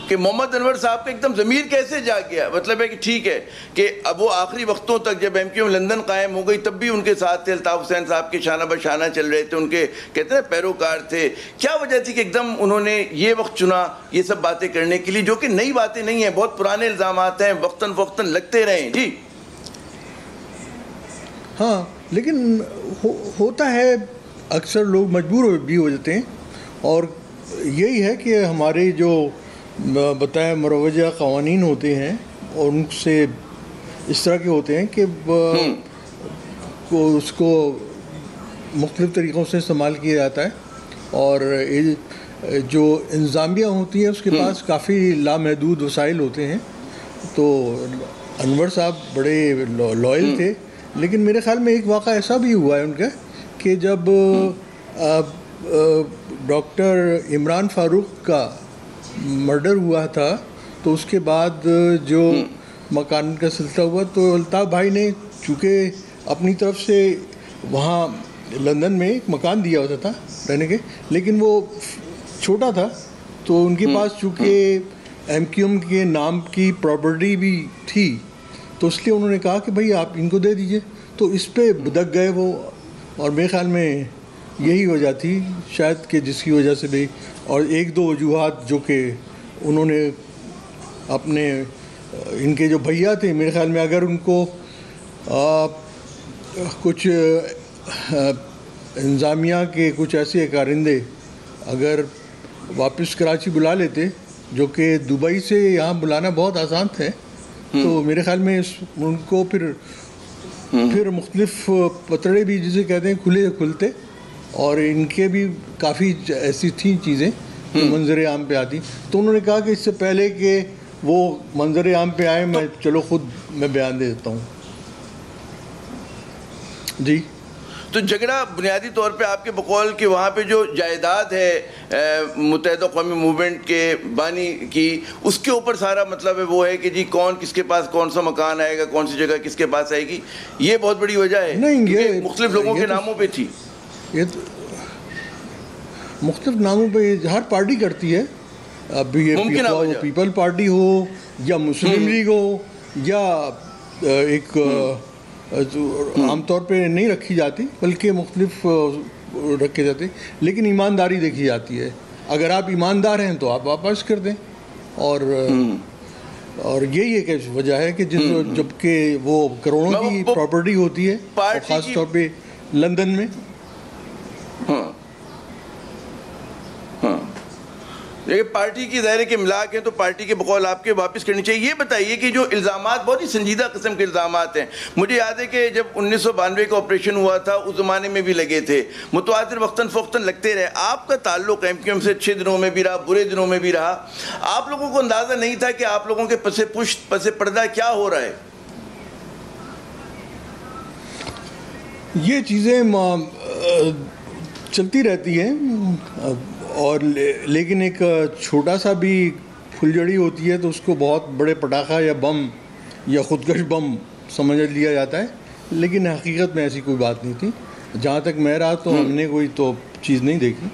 کہ محمد انور صاحب کا ایک دم ضمیر کیسے جاگ گیا؟ مطلب ہے کہ ٹھیک ہے کہ اب وہ آخری وقتوں تک جب MQM لندن قائم ہو گئی تب بھی ان کے ساتھ تھے، الطاف حسین صاحب کے شانہ بشانہ چل رہے تھے، ان کے کہتے ہیں پیروکار تھے. کیا وجہ تھی کہ ایک دم انہوں نے یہ وقت چنا یہ سب باتیں کرنے کے لیے، جو کہ نئی باتیں نہیں ہیں، بہت پرانے الزامات ہیں، وقتاً فوقتاً لگتے رہے؟ جی ہاں، لیکن ہوتا ہے اکثر لوگ مجبور بھی ہو جاتے ہیں. اور یہی ہے کہ ہمارے جو بتایا مروجہ قوانین ہوتے ہیں اور ان سے اس طرح کے ہوتے ہیں کہ اس کو مختلف طریقوں سے استعمال کیا جاتا ہے. اور جو انتظامیہ ہوتی ہے اس کے پاس کافی لامحدود وسائل ہوتے ہیں. تو انور صاحب بڑے لائل تھے. لیکن میرے خیال میں ایک واقعہ ایسا بھی ہوا ہے ان کا کہ جب ڈاکٹر عمران فاروق کا مرڈر ہوا تھا تو اس کے بعد جو مکان کا سلسلہ ہوا تو الطاف بھائی نے چونکہ اپنی طرف سے وہاں لندن میں ایک مکان دیا ہوتا تھا رہنے کے, لیکن وہ چھوٹا تھا, تو ان کے پاس چونکہ ایم کیو ایم کے نام کی پراپرٹی بھی تھی, تو اس لیے انہوں نے کہا کہ بھائی آپ ان کو دے دیجئے. تو اس پہ بدک گئے وہ, اور میرے خیال میں یہی وجہ تھی شاید کہ جس کی وجہ سے بھی, اور ایک دو وجوہات جو کہ انہوں نے اپنے ان کے جو بھیا تھے, میرے خیال میں اگر ان کو کچھ انتظامیہ کے کچھ ایسے کارندے اگر واپس کراچی بلا لیتے, جو کہ دبئی سے یہاں بلانا بہت آسان تھے, تو میرے خیال میں ان کو پھر مختلف پتڑے بھی جسے کہتے ہیں کھلتے, اور ان کے بھی کافی ایسی تھیں چیزیں جو منظر عام پہ آتی. تو انہوں نے کہا کہ اس سے پہلے کہ وہ منظر عام پہ آئے, میں چلو خود میں بیان دے دیتا ہوں. جی, تو جھگڑا بنیادی طور پہ آپ کے بقول کہ وہاں پہ جو جائیداد ہے متحدہ قومی موومنٹ کے بانی کی, اس کے اوپر سارا مطلب ہے وہ ہے کہ جی کون کس کے پاس کون سا مکان آئے گا, کون سی جگہ کس کے پاس آئے گی, یہ بہت بڑی وجہ ہے. نہیں, یہ مختلف لوگوں کے ناموں پہ تھی, یہ مختلف ناموں پہ ہر پارٹی کرتی ہے. اب یہ پیپل پارٹی ہو یا مسلم لیگ ہو یا ایک عام طور پہ نہیں رکھی جاتی بلکہ مختلف رکھے جاتے, لیکن ایمانداری دیکھی جاتی ہے. اگر آپ ایماندار ہیں تو آپ واپس کر دیں, اور یہی ایک وجہ ہے کہ جب کہ وہ کروڑوں کی پراپرٹی ہوتی ہے, خاص طور پہ لندن میں. لیکن پارٹی کی ظاہر ہے کہ املاک ہیں, تو پارٹی کے بقول آپ کے واپس کرنی چاہیے. یہ بتائیے کہ جو الزامات بہت ہی سنجیدہ قسم کے الزامات ہیں, مجھے یاد ہے کہ جب 1992 کا آپریشن ہوا تھا اس زمانے میں بھی لگے تھے, متواتر وقتاً فوقتاً لگتے رہے. آپ کا تعلق ایم کیو ایم سے اچھے دنوں میں بھی رہا, برے دنوں میں بھی رہا. آپ لوگوں کو اندازہ نہیں تھا کہ آپ لوگوں کے پس پشت پس پردہ کیا ہو رہا ہے؟ یہ چیزیں چلتی رہتی ہیں, اور لیکن ایک چھوٹا سا بھی پھلجڑی ہوتی ہے تو اس کو بہت بڑے پٹاخہ یا بم یا خودکش بم سمجھ لیا جاتا ہے, لیکن حقیقت میں ایسی کوئی بات نہیں تھی. جہاں تک میں رہا تو ہم نے کوئی تو چیز نہیں دیکھی.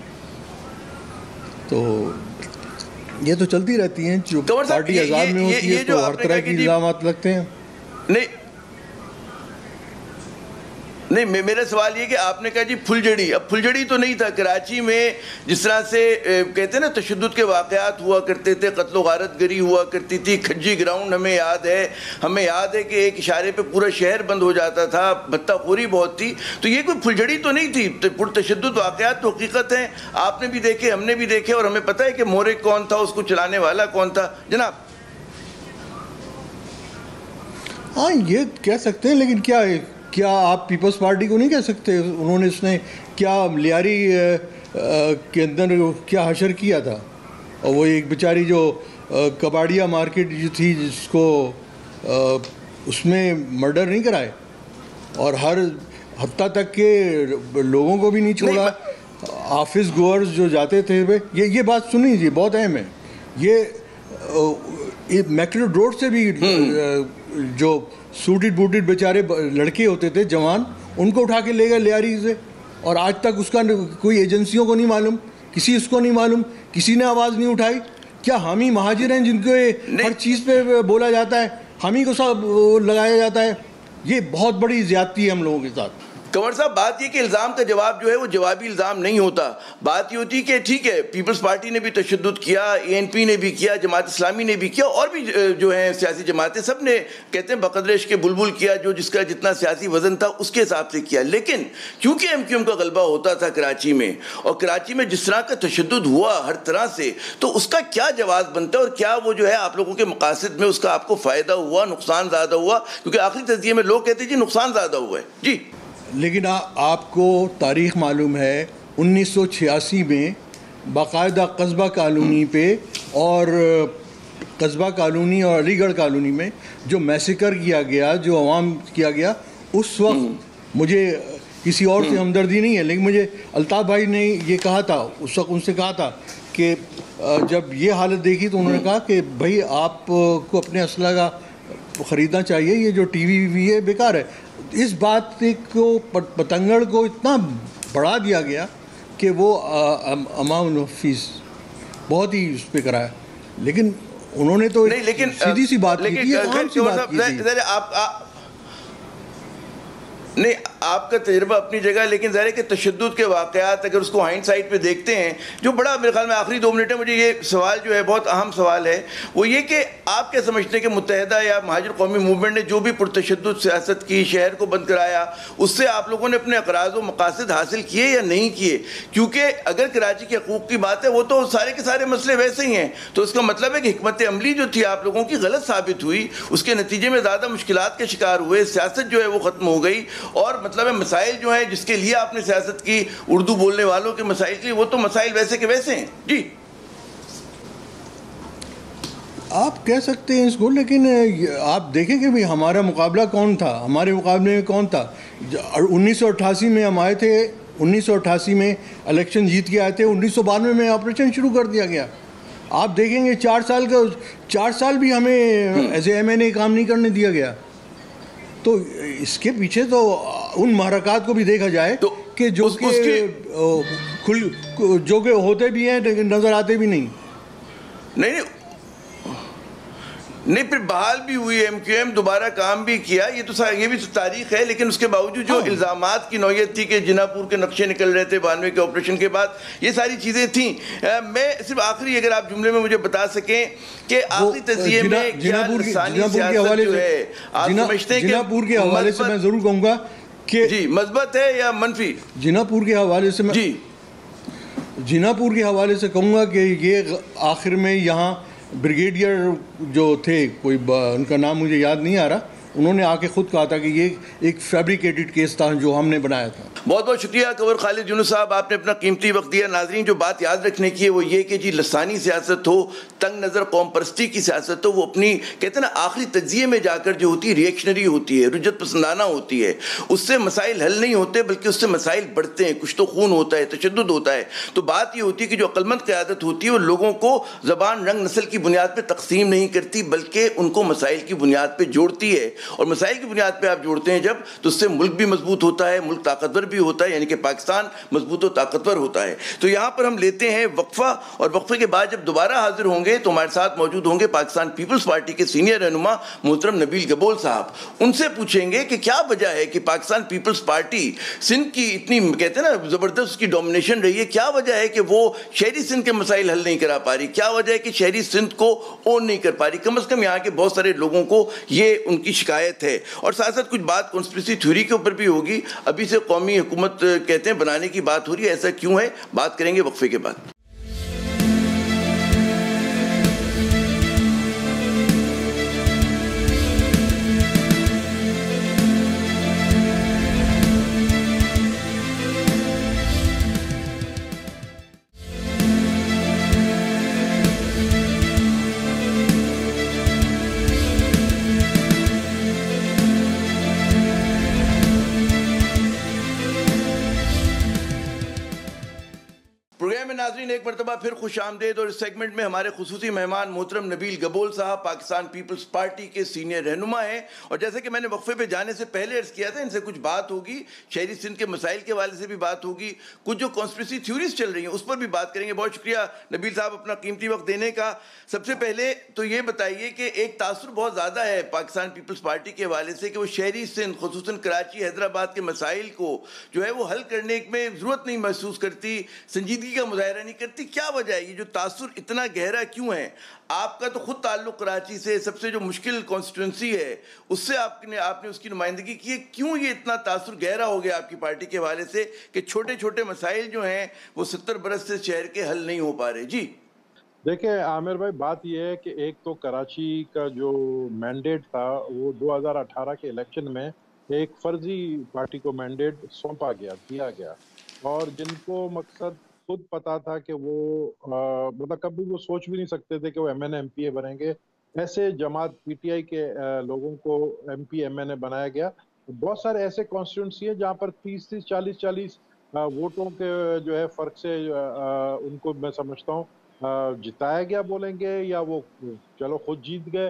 تو یہ تو چلتی رہتی ہیں, جو پارٹی آزاد میں ہوتی ہے تو ہر طرح کے الزامات لگتے ہیں. نہیں, میرا سوال یہ کہ آپ نے کہا جی پھلجڑی, اب پھلجڑی تو نہیں تھا. کراچی میں جس طرح سے کہتے ہیں نا تشدد کے واقعات ہوا کرتے تھے, قتل و غارت گری ہوا کرتی تھی, کھجی گراؤنڈ ہمیں یاد ہے کہ ایک اشارے پہ پورا شہر بند ہو جاتا تھا, بتہ خوری بہت تھی. تو یہ کوئی پھلجڑی تو نہیں تھی, پرتشدد واقعات تو حقیقت ہیں, آپ نے بھی دیکھے, ہم نے بھی دیکھے, اور ہمیں پتہ ہے کہ مورخ کون تھا, اس کو چلانے والا کون تھا. جناب ہاں یہ کہہ سکتے ہیں, لیکن کیا آپ پیپلز پارٹی کو نہیں کہہ سکتے؟ انہوں نے اس نے کیا لیاری کے اندر کیا حشر کیا تھا, اور وہ ایک بیچاری جو کباڑیا مارکیٹ جو تھی جس کو اس میں مرڈر نہیں کرائے, اور ہر حتیٰ تک کہ لوگوں کو بھی نہیں چھوڑا. آفس گوئرز جو جاتے تھے, یہ بات سنی جی, بہت اہم ہے. یہ میکلوڈ روڈ سے بھی جو سوٹڈ بوٹڈ بیچارے لڑکے ہوتے تھے جوان, ان کو اٹھا کے لے گئے لیاری سے, اور آج تک اس کا کوئی ایجنسیوں کو نہیں معلوم, کسی اس کو نہیں معلوم, کسی نے آواز نہیں اٹھائی. کیا حامی مہاجر ہیں جن کو ہر چیز پہ بولا جاتا ہے, حامی کو سب لگایا جاتا ہے؟ یہ بہت بڑی زیادتی ہے ہم لوگوں کے ساتھ. کنور صاحب, بات یہ کہ الزام کا جواب جو ہے وہ جوابی الزام نہیں ہوتا. بات یہ ہوتی کہ ٹھیک ہے پیپلز پارٹی نے بھی تشدد کیا, اے این پی نے بھی کیا, جماعت اسلامی نے بھی کیا, اور بھی جو ہیں سیاسی جماعتیں, سب نے کہتے ہیں بقدر عشق بلبل کیا, جو جس کا جتنا سیاسی وزن تھا اس کے حساب سے کیا. لیکن کیونکہ ایم کیو ایم کا غلبہ ہوتا تھا کراچی میں, اور کراچی میں جس طرح کا تشدد ہوا ہر طرح سے, تو اس کا کیا جواز بنتا ہے, اور کیا وہ جو ہے آپ لوگوں کے مقاصد میں اس کا آپ کو فائدہ ہوا, نقصان زیادہ ہوا؟ کیونکہ آخری تجزیے میں لوگ کہتے ہیں جی نقصان زیادہ ہوا ہے. جی لیکن آپ کو تاریخ معلوم ہے 1986 میں باقاعدہ قصبہ کالونی پہ, اور قصبہ کالونی اور علی گڑھ کالونی میں جو میسیکر کیا گیا, جو عوام کیا گیا, اس وقت مجھے کسی اور سے ہمدردی نہیں ہے, لیکن مجھے الطاف بھائی نے یہ کہا تھا اس وقت, ان سے کہا تھا کہ جب یہ حالت دیکھی تو انہوں نے کہا کہ بھائی آپ کو اپنے اسلحہ کا خریدنا چاہیے, یہ جو ٹی وی ہے بیکار ہے. اس بات کو پتنگڑ کو اتنا بڑھا دیا گیا کہ وہ اماؤنٹ فیس بہت ہی اس پہ کرایا, لیکن انہوں نے تو سیدھی سی بات کی تھی, عام سی بات کی تھی. نہیں, آپ کا تجربہ اپنی جگہ, لیکن ظاہر ہے کہ تشدد کے واقعات اگر اس کو ہائنڈ سائٹ پہ دیکھتے ہیں, جو بڑا میرے خیال میں آخری 2 منٹ ہے, مجھے یہ سوال جو ہے بہت اہم سوال ہے, وہ یہ کہ آپ کیا سمجھتے ہیں کہ متحدہ یا مہاجر قومی موومنٹ نے جو بھی پرتشدد سیاست کی, شہر کو بند کرایا, اس سے آپ لوگوں نے اپنے اغراض و مقاصد حاصل کیے یا نہیں کیے؟ کیونکہ اگر کراچی کے حقوق کی بات ہے, وہ تو سارے کے سارے مسئلے ویسے ہی ہیں, تو اس کا مطلب ہے کہ حکمت عملی جو تھی آپ لوگوں کی غلط ثابت ہوئی, اس کے نتیجے میں زیادہ مشکلات کے شکار ہوئے, سیاست جو ہے وہ ختم ہو گئی, اور مطلب ہے مسائل جو ہیں جس کے لیے آپ نے سیاست کی, اردو بولنے والوں کے مسائل کی, وہ تو مسائل ویسے کے ویسے ہیں. جی آپ کہہ سکتے ہیں اس کو, لیکن آپ دیکھیں کہ بھی ہمارا مقابلہ کون تھا, ہمارے مقابلے میں کون تھا. 1988 میں ہم آئے تھے, 1988 میں الیکشن جیت کے آئے تھے, 1992 میں آپریشن شروع کر دیا گیا. آپ دیکھیں گے 4 سال بھی ہمیں ایز اے MNA کام نہیں کرنے دیا گیا. تو اس کے پیچھے تو ان محرکات کو بھی دیکھا جائے کہ جو کہ ہوتے بھی ہیں لیکن نظر آتے بھی نہیں. نہیں, پھر بحال بھی ہوئی, MQM دوبارہ کام بھی کیا, یہ بھی تاریخ ہے, لیکن اس کے باوجود جو الزامات کی نوعیت تھی کہ جنا پور کے نقشے نکل رہے تھے 92 کے آپریشن کے بعد, یہ ساری چیزیں تھیں. میں صرف آخری اگر آپ جملے میں مجھے بتا سکیں کہ آخری تجزیے میں کیا لسانی سیاست جو ہے آپ سمجھتے ہیں کہ جنا پور کے حوالے سے میں ضرور کہوں گا کہ جی مثبت ہے یا منفی؟ جنا پور کے حوالے سے میں جنا پور کے حوالے سے کہوں گا کہ یہ آخر میں یہاں بریگیڈیئر جو تھے, کوئی ان کا نام مجھے یاد نہیں آ رہا, انہوں نے آ کے خود کہا تھا کہ یہ ایک فیبریکیٹڈ کیس تھا جو ہم نے بنایا تھا. بہت بہت شکریہ کنور خالد یونس صاحب, آپ نے اپنا قیمتی وقت دیا. ناظرین, جو بات یاد رکھنے کی ہے وہ یہ کہ جی لسانی سیاست ہو, تنگ نظر قوم پرستی کی سیاست ہو, وہ اپنی کہتے ہیں نا آخری تجزیے میں جا کر جو ہوتی ہے ریئیکشنری ہوتی ہے, رجت پسندانہ ہوتی ہے, اس سے مسائل حل نہیں ہوتے بلکہ اس سے مسائل بڑھتے ہیں, کچھ تو خون ہوتا ہے, تشدد ہوتا ہے. تو بات یہ ہوتی ہے کہ جو عقلمند قیادت ہوتی ہے وہ لوگوں کو زبان, رنگ, نسل کی بنیاد پہ تقسیم نہیں کرتی بلکہ ان کو مسائل کی بنیاد پہ جوڑتی ہے, اور مسائل کی بنیاد پہ آپ جوڑتے ہیں جب, تو اس سے ملک بھی مضبوط ہوتا ہے, ملک طاقتور بھی ہوتا ہے, یعنی کہ پاکستان مضبوط و طاقتور ہوتا ہے. تو یہاں پر ہم لیتے ہیں وقفہ, اور وقفے کے بعد جب دوبارہ حاضر ہوں گے تو ہمارے ساتھ موجود ہوں گے پاکستان پیپلز پارٹی کے سینئر رہنما محترم نبیل گبول صاحب. ان سے پوچھیں گے کہ کیا وجہ ہے کہ پاکستان پیپلز پارٹی سندھ کی اتنی کہتے ہیں نا زبردست کی ڈومینیشن رہی ہے, کیا وجہ ہے کہ وہ شہری سندھ کے مسائل حل نہیں کرا پا رہی, کیا وجہ ہے کہ شہری سندھ کو اون نہیں کر پا رہی. کم از کم یہاں کے بہت سارے لوگوں کو یہ ان کی شکایت ہے, اور ساتھ ساتھ کچھ بات کنسپریسی تھیوری کے اوپر بھی ہوگی. ابھی سے قومی حکومت کہتے ہیں بنانے کی بات ہو رہی ہے, ایسا کیوں ہے, بات کریں گے وقفے کے بعد. ناظرین, ایک مرتبہ پھر خوش آمدید, اور اس سیگمنٹ میں ہمارے خصوصی مہمان محترم نبیل گبول صاحب پاکستان پیپلز پارٹی کے سینئر رہنما ہیں. اور جیسے کہ میں نے وقفے پہ جانے سے پہلے عرض کیا تھا, ان سے کچھ بات ہوگی, شہری سندھ کے مسائل کے حوالے سے بھی بات ہوگی, کچھ جو کانسپریسی تھیوریز چل رہی ہیں اس پر بھی بات کریں گے. بہت شکریہ نبیل صاحب اپنا قیمتی وقت دینے کا. سب سے پہلے تو یہ بتائیے کہ ایک تاثر بہت زیادہ ہے پاکستان پیپلز پارٹی کے حوالے سے کہ وہ شہری سندھ خصوصاً کراچی حیدرآباد کے مسائل کو جو ہے وہ حل کرنے میں ضرورت نہیں محسوس کرتی, سنجیدگی کا مظاہرہ نہیں کرتی. کیا وجہ ہے, یہ جو تاثر اتنا گہرا کیوں ہے؟ آپ کا تو خود تعلق کراچی سے, سب سے جو مشکل کانسٹیٹوئنسی ہے اس سے آپ نے اس کی نمائندگی کی ہے, کیوں یہ اتنا تاثر گہرا ہو گیا آپ کی پارٹی کے حوالے سے کہ چھوٹے چھوٹے مسائل جو ہیں وہ 70 برس سے شہر کے حل نہیں ہو پا رہے؟ جی دیکھیں عامر بھائی, بات یہ ہے کہ ایک تو کراچی کا جو مینڈیٹ تھا وہ 2018 کے الیکشن میں ایک فرضی پارٹی کو مینڈیٹ سونپا دیا گیا, اور جن کو مقصد خود پتا تھا کہ وہ مطلب کبھی وہ سوچ بھی نہیں سکتے تھے کہ وہ MNA MPA بنیں گے, ایسے جماعت PTI کے لوگوں کو MP MNA بنایا گیا. بہت سارے ایسے کانسٹیٹوئنسی ہیں جہاں پر 30 40 ووٹوں کے جو ہے فرق سے ان کو میں سمجھتا ہوں جتایا گیا بولیں گے, یا وہ چلو خود جیت گئے.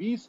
20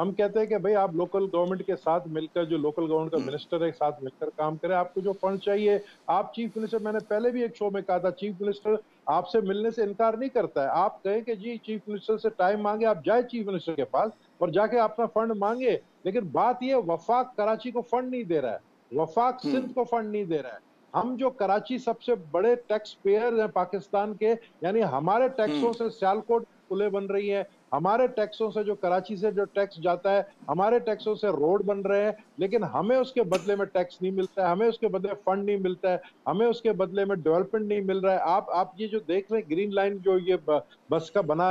ہم کہتے ہیں کہ بھئی آپ لوکل گورنمنٹ کے ساتھ مل کر، جو لوکل گورنمنٹ کا منسٹر ہے، ساتھ مل کر کام کریں. آپ کو جو فنڈ چاہیے، آپ چیف منسٹر، میں نے پہلے بھی ایک شو میں کہا تھا، چیف منسٹر آپ سے ملنے سے انکار نہیں کرتا ہے. آپ کہیں کہ جی چیف منسٹر سے ٹائم مانگے، آپ جائیں چیف منسٹر کے پاس اور جا کے اپنا فنڈ مانگے. لیکن بات یہ، وفاق کراچی کو فنڈ نہیں دے رہا ہے، وفاق سندھ کو فنڈ نہیں دے رہا ہے. ہم جو کراچی سب سے بڑے ٹیکس پیئر ہیں پاکستان کے، یعنی ہمارے ٹیکسوں سے سیالکوٹ پلیں بن رہی ہیں، ہمارے ٹیکسوں سے، جو کراچی سے جو ٹیکس جاتا ہے، ہمارے ٹیکسوں سے روڈ بن رہے ہیں، لیکن ہمیں اس کے بدلے میں ٹیکس نہیں ملتا ہے، ہمیں اس کے بدلے فنڈ نہیں ملتا ہے، ہمیں اس کے بدلے میں ڈیولپمنٹ نہیں مل رہا ہے. آپ یہ جو دیکھ رہے ہیں گرین لائن، جو یہ بس کا بنا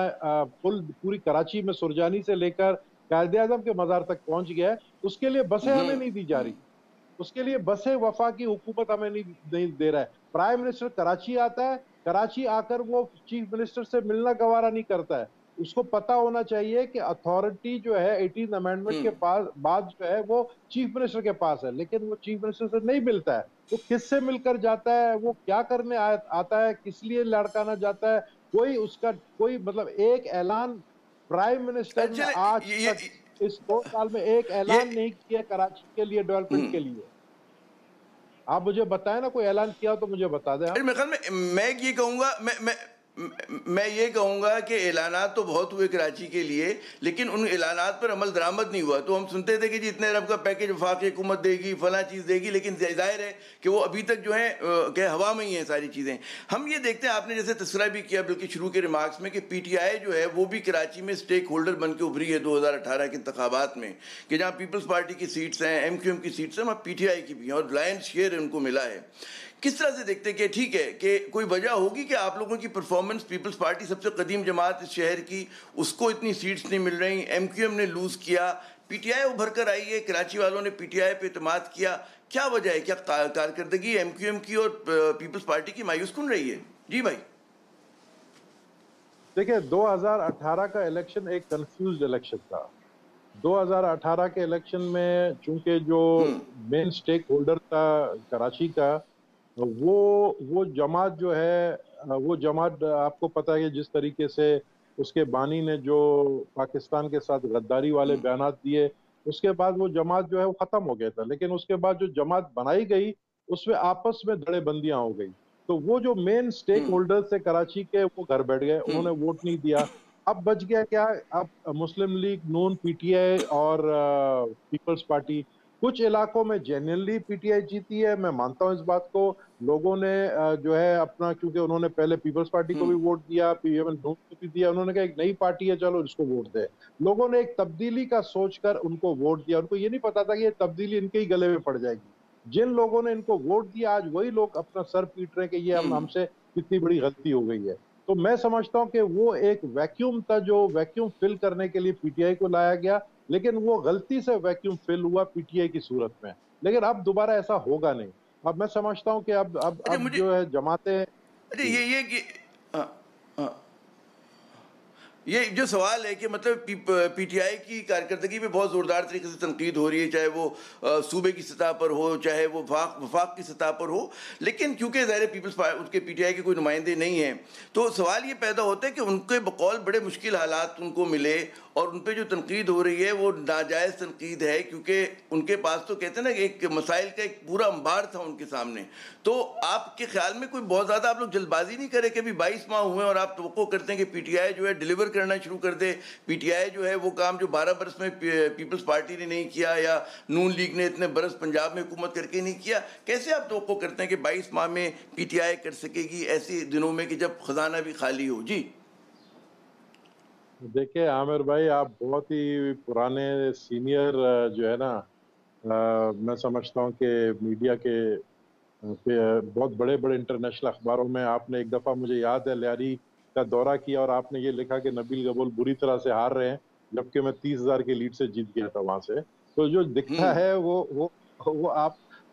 پل پوری کراچی میں سرجانی سے لے کر قائد اعظم کے مزار تک پہنچ گیا ہے، اس کے لیے بسیں ہمیں نہیں دی جا رہی. اس کے لیے بسیں وفاقی حکومت ہمیں نہیں دے رہا ہے. پرائم منسٹر کراچی آتا ہے، کراچی آ کر وہ چیف منسٹر سے ملنا گوارا نہیں کرتا ہے. اس کو پتا ہونا چاہیے کہ اتھارٹی جو ہے 18 امینڈمنٹ کے پاس بعد جو ہے وہ چیف منسٹر کے پاس ہے، لیکن وہ چیف منسٹر سے نہیں ملتا ہے. وہ کس سے مل کر جاتا ہے، وہ کیا کرنے آتا ہے، کس لیے لڑکانا جاتا ہے، کوئی اس کا کوئی مطلب ایک اعلان پرائم منسٹر نے چلے آج تک اس 2 سال میں ایک یہ اعلان نہیں کیا کراچی کے لیے ڈیولپمنٹ کے لیے. آپ مجھے بتائیں نا، کوئی اعلان کیا تو مجھے بتا دیں. میرے خیال میں یہ کہوں گا، میں یہ کہوں گا کہ اعلانات تو بہت ہوئے کراچی کے لیے، لیکن ان اعلانات پر عمل درآمد نہیں ہوا. تو ہم سنتے تھے کہ جی اتنے ارب کا پیکج وفاقی حکومت دے گی، فلاں چیز دے گی، لیکن ظاہر ہے کہ وہ ابھی تک جو ہے کہ ہوا میں ہی ہیں ساری چیزیں. ہم یہ دیکھتے ہیں، آپ نے جیسے تذکرہ بھی کیا بلکہ شروع کے ریمارکس میں، کہ پی ٹی آئی جو ہے وہ بھی کراچی میں سٹیک ہولڈر بن کے ابھری ہے 2018 کے انتخابات میں، کہ جہاں پیپلز پارٹی کی سیٹس ہیں، ایم کیو ایم کی سیٹس ہیں، وہاں پی ٹی آئی کی بھی ہیں، اور لائنس شیئر ان کو ملا ہے. کس طرح سے دیکھتے ہیں کہ ٹھیک ہے کہ کوئی وجہ ہوگی کہ آپ لوگوں کی پرفارمنس، پیپلز پارٹی سب سے قدیم جماعت اس شہر کی، اس کو اتنی سیٹس نہیں مل رہی، ایم کیو ایم نے لوز کیا، پی ٹی آئی ابھر کر آئی ہے، کراچی والوں نے پی ٹی آئی پہ اعتماد کیا. کیا وجہ ہے؟ کیا کارکردگی ایم کیو ایم کی اور پیپلز پارٹی کی مایوس کن رہی ہے؟ جی بھائی. دیکھیں، 2018 کا الیکشن ایک کنفیوزڈ الیکشن تھا. 2018 کے الیکشن میں چونکہ جو مین سٹیک ہولڈر تھا کراچی کا، وہ جماعت جو ہے، وہ جماعت آپ کو پتہ ہے کہ جس طریقے سے اس کے بانی نے جو پاکستان کے ساتھ غداری والے بیانات دیے، اس کے بعد وہ جماعت جو ہے وہ ختم ہو گیا تھا. لیکن اس کے بعد جو جماعت بنائی گئی، اس میں آپس میں دھڑے بندیاں ہو گئی. تو وہ جو مین سٹیک ہولڈر تھے کراچی کے، وہ گھر بیٹھ گئے، انہوں نے ووٹ نہیں دیا. اب بچ گیا کیا؟ اب مسلم league known, P T I اور پیپلز پارٹی. کچھ علاقوں میں جینرلی پی ٹی آئی جیتی ہے، میں مانتا ہوں اس بات کو. لوگوں نے جو ہے اپنا، کیونکہ انہوں نے پہلے پیپلز پارٹی کو بھی ووٹ دیا، پی ایم ایل نون کو بھی دیا، انہوں نے کہا ایک نئی پارٹی ہے، چلو اس کو ووٹ دے. لوگوں نے ایک تبدیلی کا سوچ کر ان کو ووٹ دیا. ان کو یہ نہیں پتا تھا کہ یہ تبدیلی ان کے ہی گلے میں پڑ جائے گی. جن لوگوں نے ان کو ووٹ دیا، آج وہی لوگ اپنا سر پیٹ رہے ہیں کہ یہ ہم سے کتنی بڑی غلطی ہو گئی ہے. تو میں سمجھتا ہوں کہ وہ ایک ویکیوم تھا جو ویکیوم فل کرنے کے لیے پی ٹی آئی کو لایا گیا، لیکن وہ غلطی سے ویکیوم فل ہوا پی ٹی آئی کی صورت میں. لیکن اب دوبارہ ایسا ہوگا نہیں. اب میں سمجھتا ہوں کہ اب جو ہے جماعتیں. اچھا یہ کہ یہ جو سوال ہے کہ مطلب پی ٹی آئی کی کارکردگی پہ بہت زوردار طریقے سے تنقید ہو رہی ہے، چاہے وہ صوبے کی سطح پر ہو، چاہے وہ وفاق کی سطح پر ہو، لیکن کیونکہ ظاہر پیپلز اس کے پی ٹی آئی کے کوئی نمائندے نہیں ہیں، تو سوال یہ پیدا ہوتا ہے کہ ان کے بقول بڑے مشکل حالات ان کو ملے، اور ان پہ جو تنقید ہو رہی ہے وہ ناجائز تنقید ہے، کیونکہ ان کے پاس تو کہتے ہیں نا کہ ایک مسائل کا ایک پورا انبار تھا ان کے سامنے. تو آپ کے خیال میں کوئی بہت زیادہ آپ لوگ جلد بازی نہیں کرے کہ ابھی 22 ماہ ہوئے اور آپ توقع کرتے ہیں کہ پی ٹی آئی جو ہے ڈیلیور کرنا شروع کر دے، پی ٹی آئی جو ہے وہ کام جو 12 برس میں پیپلز پارٹی نے نہیں کیا یا نون لیگ نے اتنے برس پنجاب میں حکومت کر کے نہیں کیا، کیسے آپ توقع کرتے ہیں کہ 22 ماہ میں پی ٹی آئی کر سکے گی ایسے دنوں میں کہ جب خزانہ بھی خالی ہو؟ جی دیکھیں عامر بھائی، آپ بہت ہی پرانے سینئر جو ہے نا، میں سمجھتا ہوں کہ میڈیا کے بہت بڑے بڑے انٹرنیشنل اخباروں میں آپ نے ایک دفعہ، مجھے یاد ہے، لیاری کا دورہ کیا اور آپ نے یہ لکھا کہ نبیل گبول بری طرح سے ہار رہے ہیں، جبکہ میں 30,000 کی لیڈ سے جیت گیا تھا وہاں سے. تو جو دکھتا ہے وہ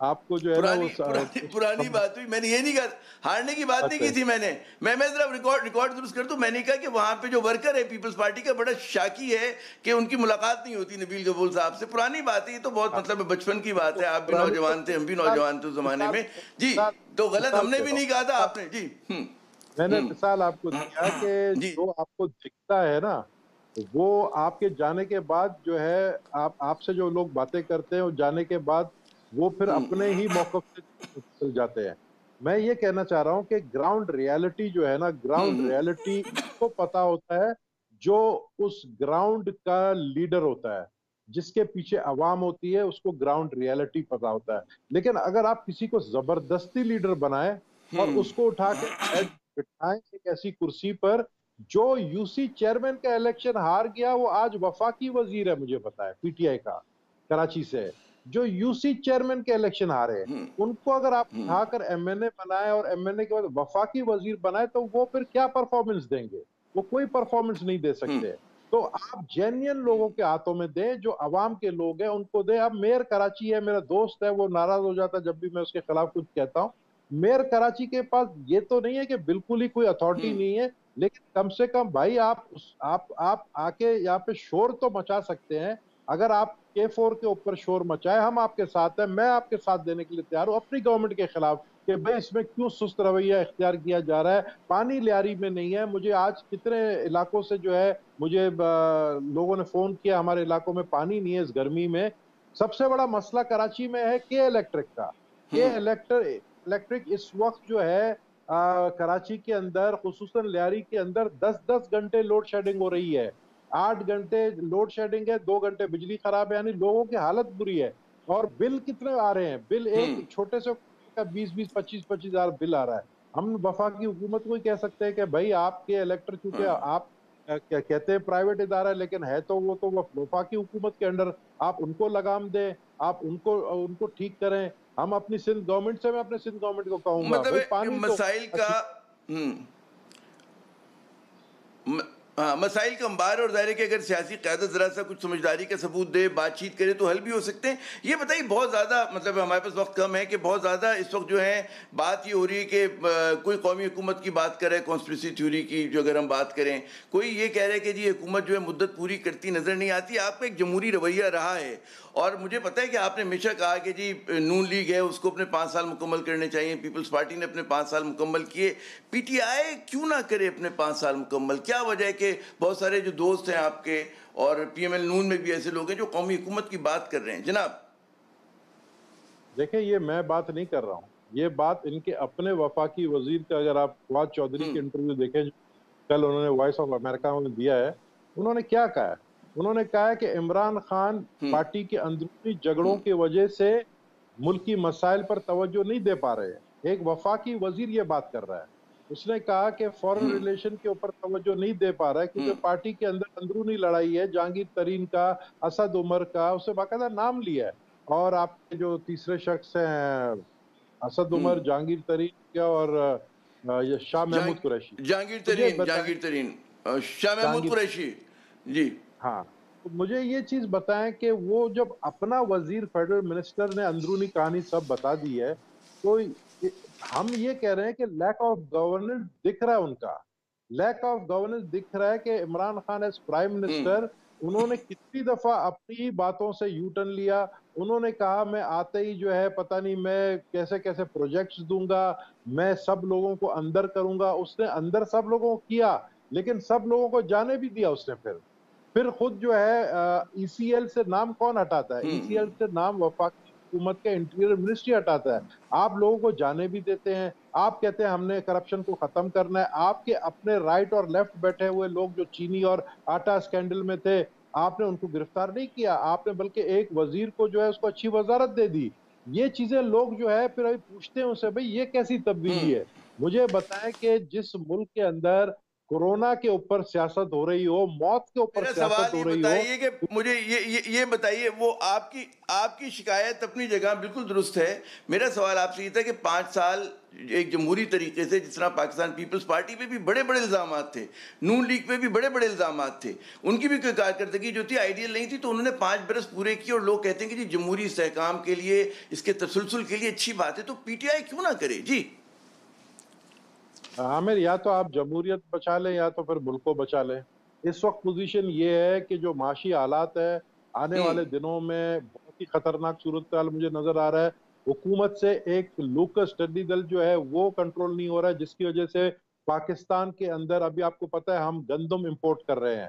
آپ کو جو ہے نا وہ پرانی بات ہوئی. میں نے یہ نہیں کہا ہارنے کی بات نہیں کی تھی، میں ذرا ریکارڈ درست کر دوں. میں نے کہا کہ وہاں پہ جو ورکر ہے پیپلز پارٹی کا بڑا شاکی ہے کہ ان کی ملاقات نہیں ہوتی نبیل گبول صاحب سے. پرانی بات ہے یہ تو، بہت مطلب بچپن کی بات ہے. آپ بھی نوجوان تھے، ہم بھی نوجوان تھے اس زمانے میں. جی تو غلط ہم نے بھی نہیں کہا تھا، آپ نے. جی میں نے مثال آپ کو دیا کہ جو آپ کو دکھتا ہے نا وہ آپ کے جانے کے بعد جو ہے آپ سے جو لوگ باتیں کرتے ہیں اور جانے کے بعد وہ پھر اپنے ہی موقف سے چل جاتے ہیں. میں یہ کہنا چاہ رہا ہوں کہ گراؤنڈ ریالٹی جو ہے نا، گراؤنڈ ریالٹی کو پتا ہوتا ہے جو اس گراؤنڈ کا لیڈر ہوتا ہے، جس کے پیچھے عوام ہوتی ہے، اس کو گراؤنڈ ریالٹی پتا ہوتا ہے. لیکن اگر آپ کسی کو زبردستی لیڈر بنائیں اور اس کو اٹھا کے بٹھائیں ایک ایسی کرسی پر، جو یو سی چیئرمین کا الیکشن ہار گیا، وہ آج وفاقی وزیر ہے، مجھے پتا ہے پی ٹی آئی کا، کراچی سے، جو یو سی چیئرمین کے الیکشن ہارے، ان کو اگر آپ اٹھا کر ایم این اے بنائے اور ایم این اے کے بعد وفاقی وزیر بنائے تو وہ پھر کیا پرفارمنس دیں گے؟ وہ کوئی پرفارمنس نہیں دے سکتے. تو آپ جینین لوگوں کے ہاتھوں میں دیں، جو عوام کے لوگ ہیں ان کو دیں. اب میئر کراچی ہے، میرا دوست ہے، وہ ناراض ہو جاتا ہے جب بھی میں اس کے خلاف کچھ کہتا ہوں. میئر کراچی کے پاس یہ تو نہیں ہے کہ بالکل ہی کوئی اتھارٹی نہیں ہے، لیکن کم سے کم بھائی آپ آ کے یہاں پہ شور تو مچا سکتے ہیں. اگر آپ K4 کے اوپر شور مچائے، ہم آپ کے ساتھ ہیں، میں آپ کے ساتھ دینے کے لیے تیار ہوں اپنی گورنمنٹ کے خلاف، کہ بھائی اس میں کیوں سست رویہ اختیار کیا جا رہا ہے. پانی لیاری میں نہیں ہے. مجھے آج کتنے علاقوں سے جو ہے مجھے لوگوں نے فون کیا، ہمارے علاقوں میں پانی نہیں ہے اس گرمی میں. سب سے بڑا مسئلہ کراچی میں ہے کے الیکٹرک کا. کے الیکٹرک اس وقت جو ہے کراچی کے اندر، خصوصاً لیاری کے اندر 10 گھنٹے لوڈ شیڈنگ ہو رہی ہے. 8 گھنٹے لوڈ شیڈنگ ہے، 2 گھنٹے بجلی خراب ہے، یعنی لوگوں کی حالت بری ہے. اور بل کتنے آ رہے ہیں؟ بل ایک چھوٹے سے کا 20 25 ہزار بل آ رہا ہے. ہم وفاقی حکومت کو ہی کہہ سکتے ہیں کہ بھائی آپ کے الیکٹرک، چونکہ آپ کہتے ہیں پرائیویٹ ادارہ ہے، لیکن ہے تو وہ تو وفاقی حکومت کے انڈر، آپ ان کو لگام دیں، آپ ان کو ٹھیک کریں. ہم اپنی سندھ گورنمنٹ سے، میں اپنے سندھ گورنمنٹ کو کہوں گا مطلب بھائی پانی تو مسائل کا مسائل کا انبار، اور ظاہر ہے کہ اگر سیاسی قیادت ذرا سا کچھ سمجھداری کا ثبوت دے، بات چیت کرے تو حل بھی ہو سکتے ہیں. یہ بتائیے، بہت زیادہ مطلب ہمارے پاس وقت کم ہے کہ بہت زیادہ اس وقت جو ہے بات یہ ہو رہی ہے کہ کوئی قومی حکومت کی بات کرے، کانسپریسی تھیوری کی جو اگر ہم بات کریں، کوئی یہ کہہ رہا ہے کہ جی حکومت جو ہے مدت پوری کرتی نظر نہیں آتی. آپ کا ایک جمہوری رویہ رہا ہے، اور مجھے پتہ ہے کہ آپ نے ہمیشہ کہا کہ جی نون لیگ ہے، اس کو اپنے 5 سال مکمل کرنے چاہیے. پیپلز پارٹی نے اپنے 5 سال مکمل کیے، پی ٹی آئی کیوں نہ کرے اپنے 5 سال مکمل؟ کیا وجہ ہے کہ بہت سارے جو دوست ہیں آپ کے، اور پی ایم ایل نون میں بھی ایسے لوگ ہیں جو قومی حکومت کی بات کر رہے ہیں؟ جناب دیکھیں، یہ میں بات نہیں کر رہا ہوں، یہ بات ان کے اپنے وفاقی وزیر کا، اگر آپ فواد چودھری کے انٹرویو دیکھیں جو کل انہوں نے وائس آف امریکہ میں دیا ہے، انہوں نے کیا کہا ہے؟ انہوں نے کہا ہے کہ عمران خان پارٹی کے اندرونی جھگڑوں کی وجہ سے ملکی مسائل پر توجہ نہیں دے پا رہے ہیں. ایک وفاقی وزیر یہ بات کر رہا ہے. اس نے کہا کہ فورن ریلیشن کے اوپر توجہ نہیں دے پا رہا ہے کیونکہ پارٹی کے اندر اندرونی لڑائی ہے. جہانگیر ترین کا، اسد عمر کا، اسے باقاعدہ نام لیا ہے. اور آپ کے جو تیسرے شخص ہیں، اسد عمر، جہانگیر ترین کیا، اور شاہ محمود قریشی. جہانگیر مجھے ترین شاہ محمود قریشی جی. ہاں، مجھے یہ چیز بتائیں کہ وہ جب اپنا وزیر فیڈرل منسٹر نے اندرونی کہانی سب بتا دی ہے، تو ہم یہ کہہ رہے ہیں کہ لیک آف گورننس دکھ رہا ہے ان کا. لیک آف گورننس دکھ رہا ہے کہ Imran Khan as prime minister, انہوں نے کتنی دفعہ اپنی باتوں سے یو ٹرن لیا. انہوں نے کہا میں آتے ہی جو ہے پتہ نہیں میں کیسے کیسے پروجیکٹس دوں گا، میں سب لوگوں کو اندر کروں گا. اس نے اندر سب لوگوں کو کیا، لیکن سب لوگوں کو جانے بھی دیا اس نے. پھر خود جو ہے ای سی ایل سے نام کون ہٹاتا ہے؟ ای سی ایل سے نام وفاقی حکومت کے انٹیریئر منسٹری ہٹاتا ہے. آپ لوگوں کو جانے بھی دیتے ہیں. آپ کہتے ہیں ہم نے کرپشن کو ختم کرنا ہے. آپ کے اپنے رائٹ اور لیفٹ بیٹھے ہوئے لوگ جو چینی اور آٹا سکینڈل میں تھے، آپ نے ان کو گرفتار نہیں کیا. آپ نے بلکہ ایک وزیر کو جو ہے اس کو اچھی وزارت دے دی. یہ چیزیں لوگ جو ہے پھر ابھی پوچھتے ہیں اسے، بھئی یہ کیسی تبدیلی ہے؟ مجھے بتائیں کہ جس ملک کے اندر کورونا کے اوپر سیاست ہو رہی ہو، موت کے اوپر میرا سیاست سوال ہو یہ رہی ہو. بتائیے کہ مجھے یہ بتائیے، وہ آپ کی شکایت اپنی جگہ بالکل درست ہے. میرا سوال آپ سے یہ تھا کہ 5 سال ایک جمہوری طریقے سے، جس طرح پاکستان پیپلز پارٹی پہ بھی بڑے بڑے الزامات تھے، نون لیگ پہ بھی بڑے بڑے الزامات تھے، ان کی بھی کوئی کارکردگی جو تھی آئیڈیل نہیں تھی، تو انہوں نے 5 برس پورے کیے. اور لوگ کہتے ہیں کہ جی جمہوری استحکام کے لیے، اس کے تسلسل کے لیے اچھی بات ہے، تو پی ٹی آئی کیوں نہ کرے؟ جی عامر، یا تو آپ جمہوریت بچا لیں یا تو پھر ملک کو بچا لیں. اس وقت پوزیشن یہ ہے کہ جو معاشی حالات ہے، آنے والے دنوں میں بہت ہی خطرناک صورتحال مجھے نظر آ رہا ہے. حکومت سے ایک لوکس ٹڈی دل جو ہے وہ کنٹرول نہیں ہو رہا ہے، جس کی وجہ سے پاکستان کے اندر ابھی آپ کو پتہ ہے ہم گندم امپورٹ کر رہے ہیں.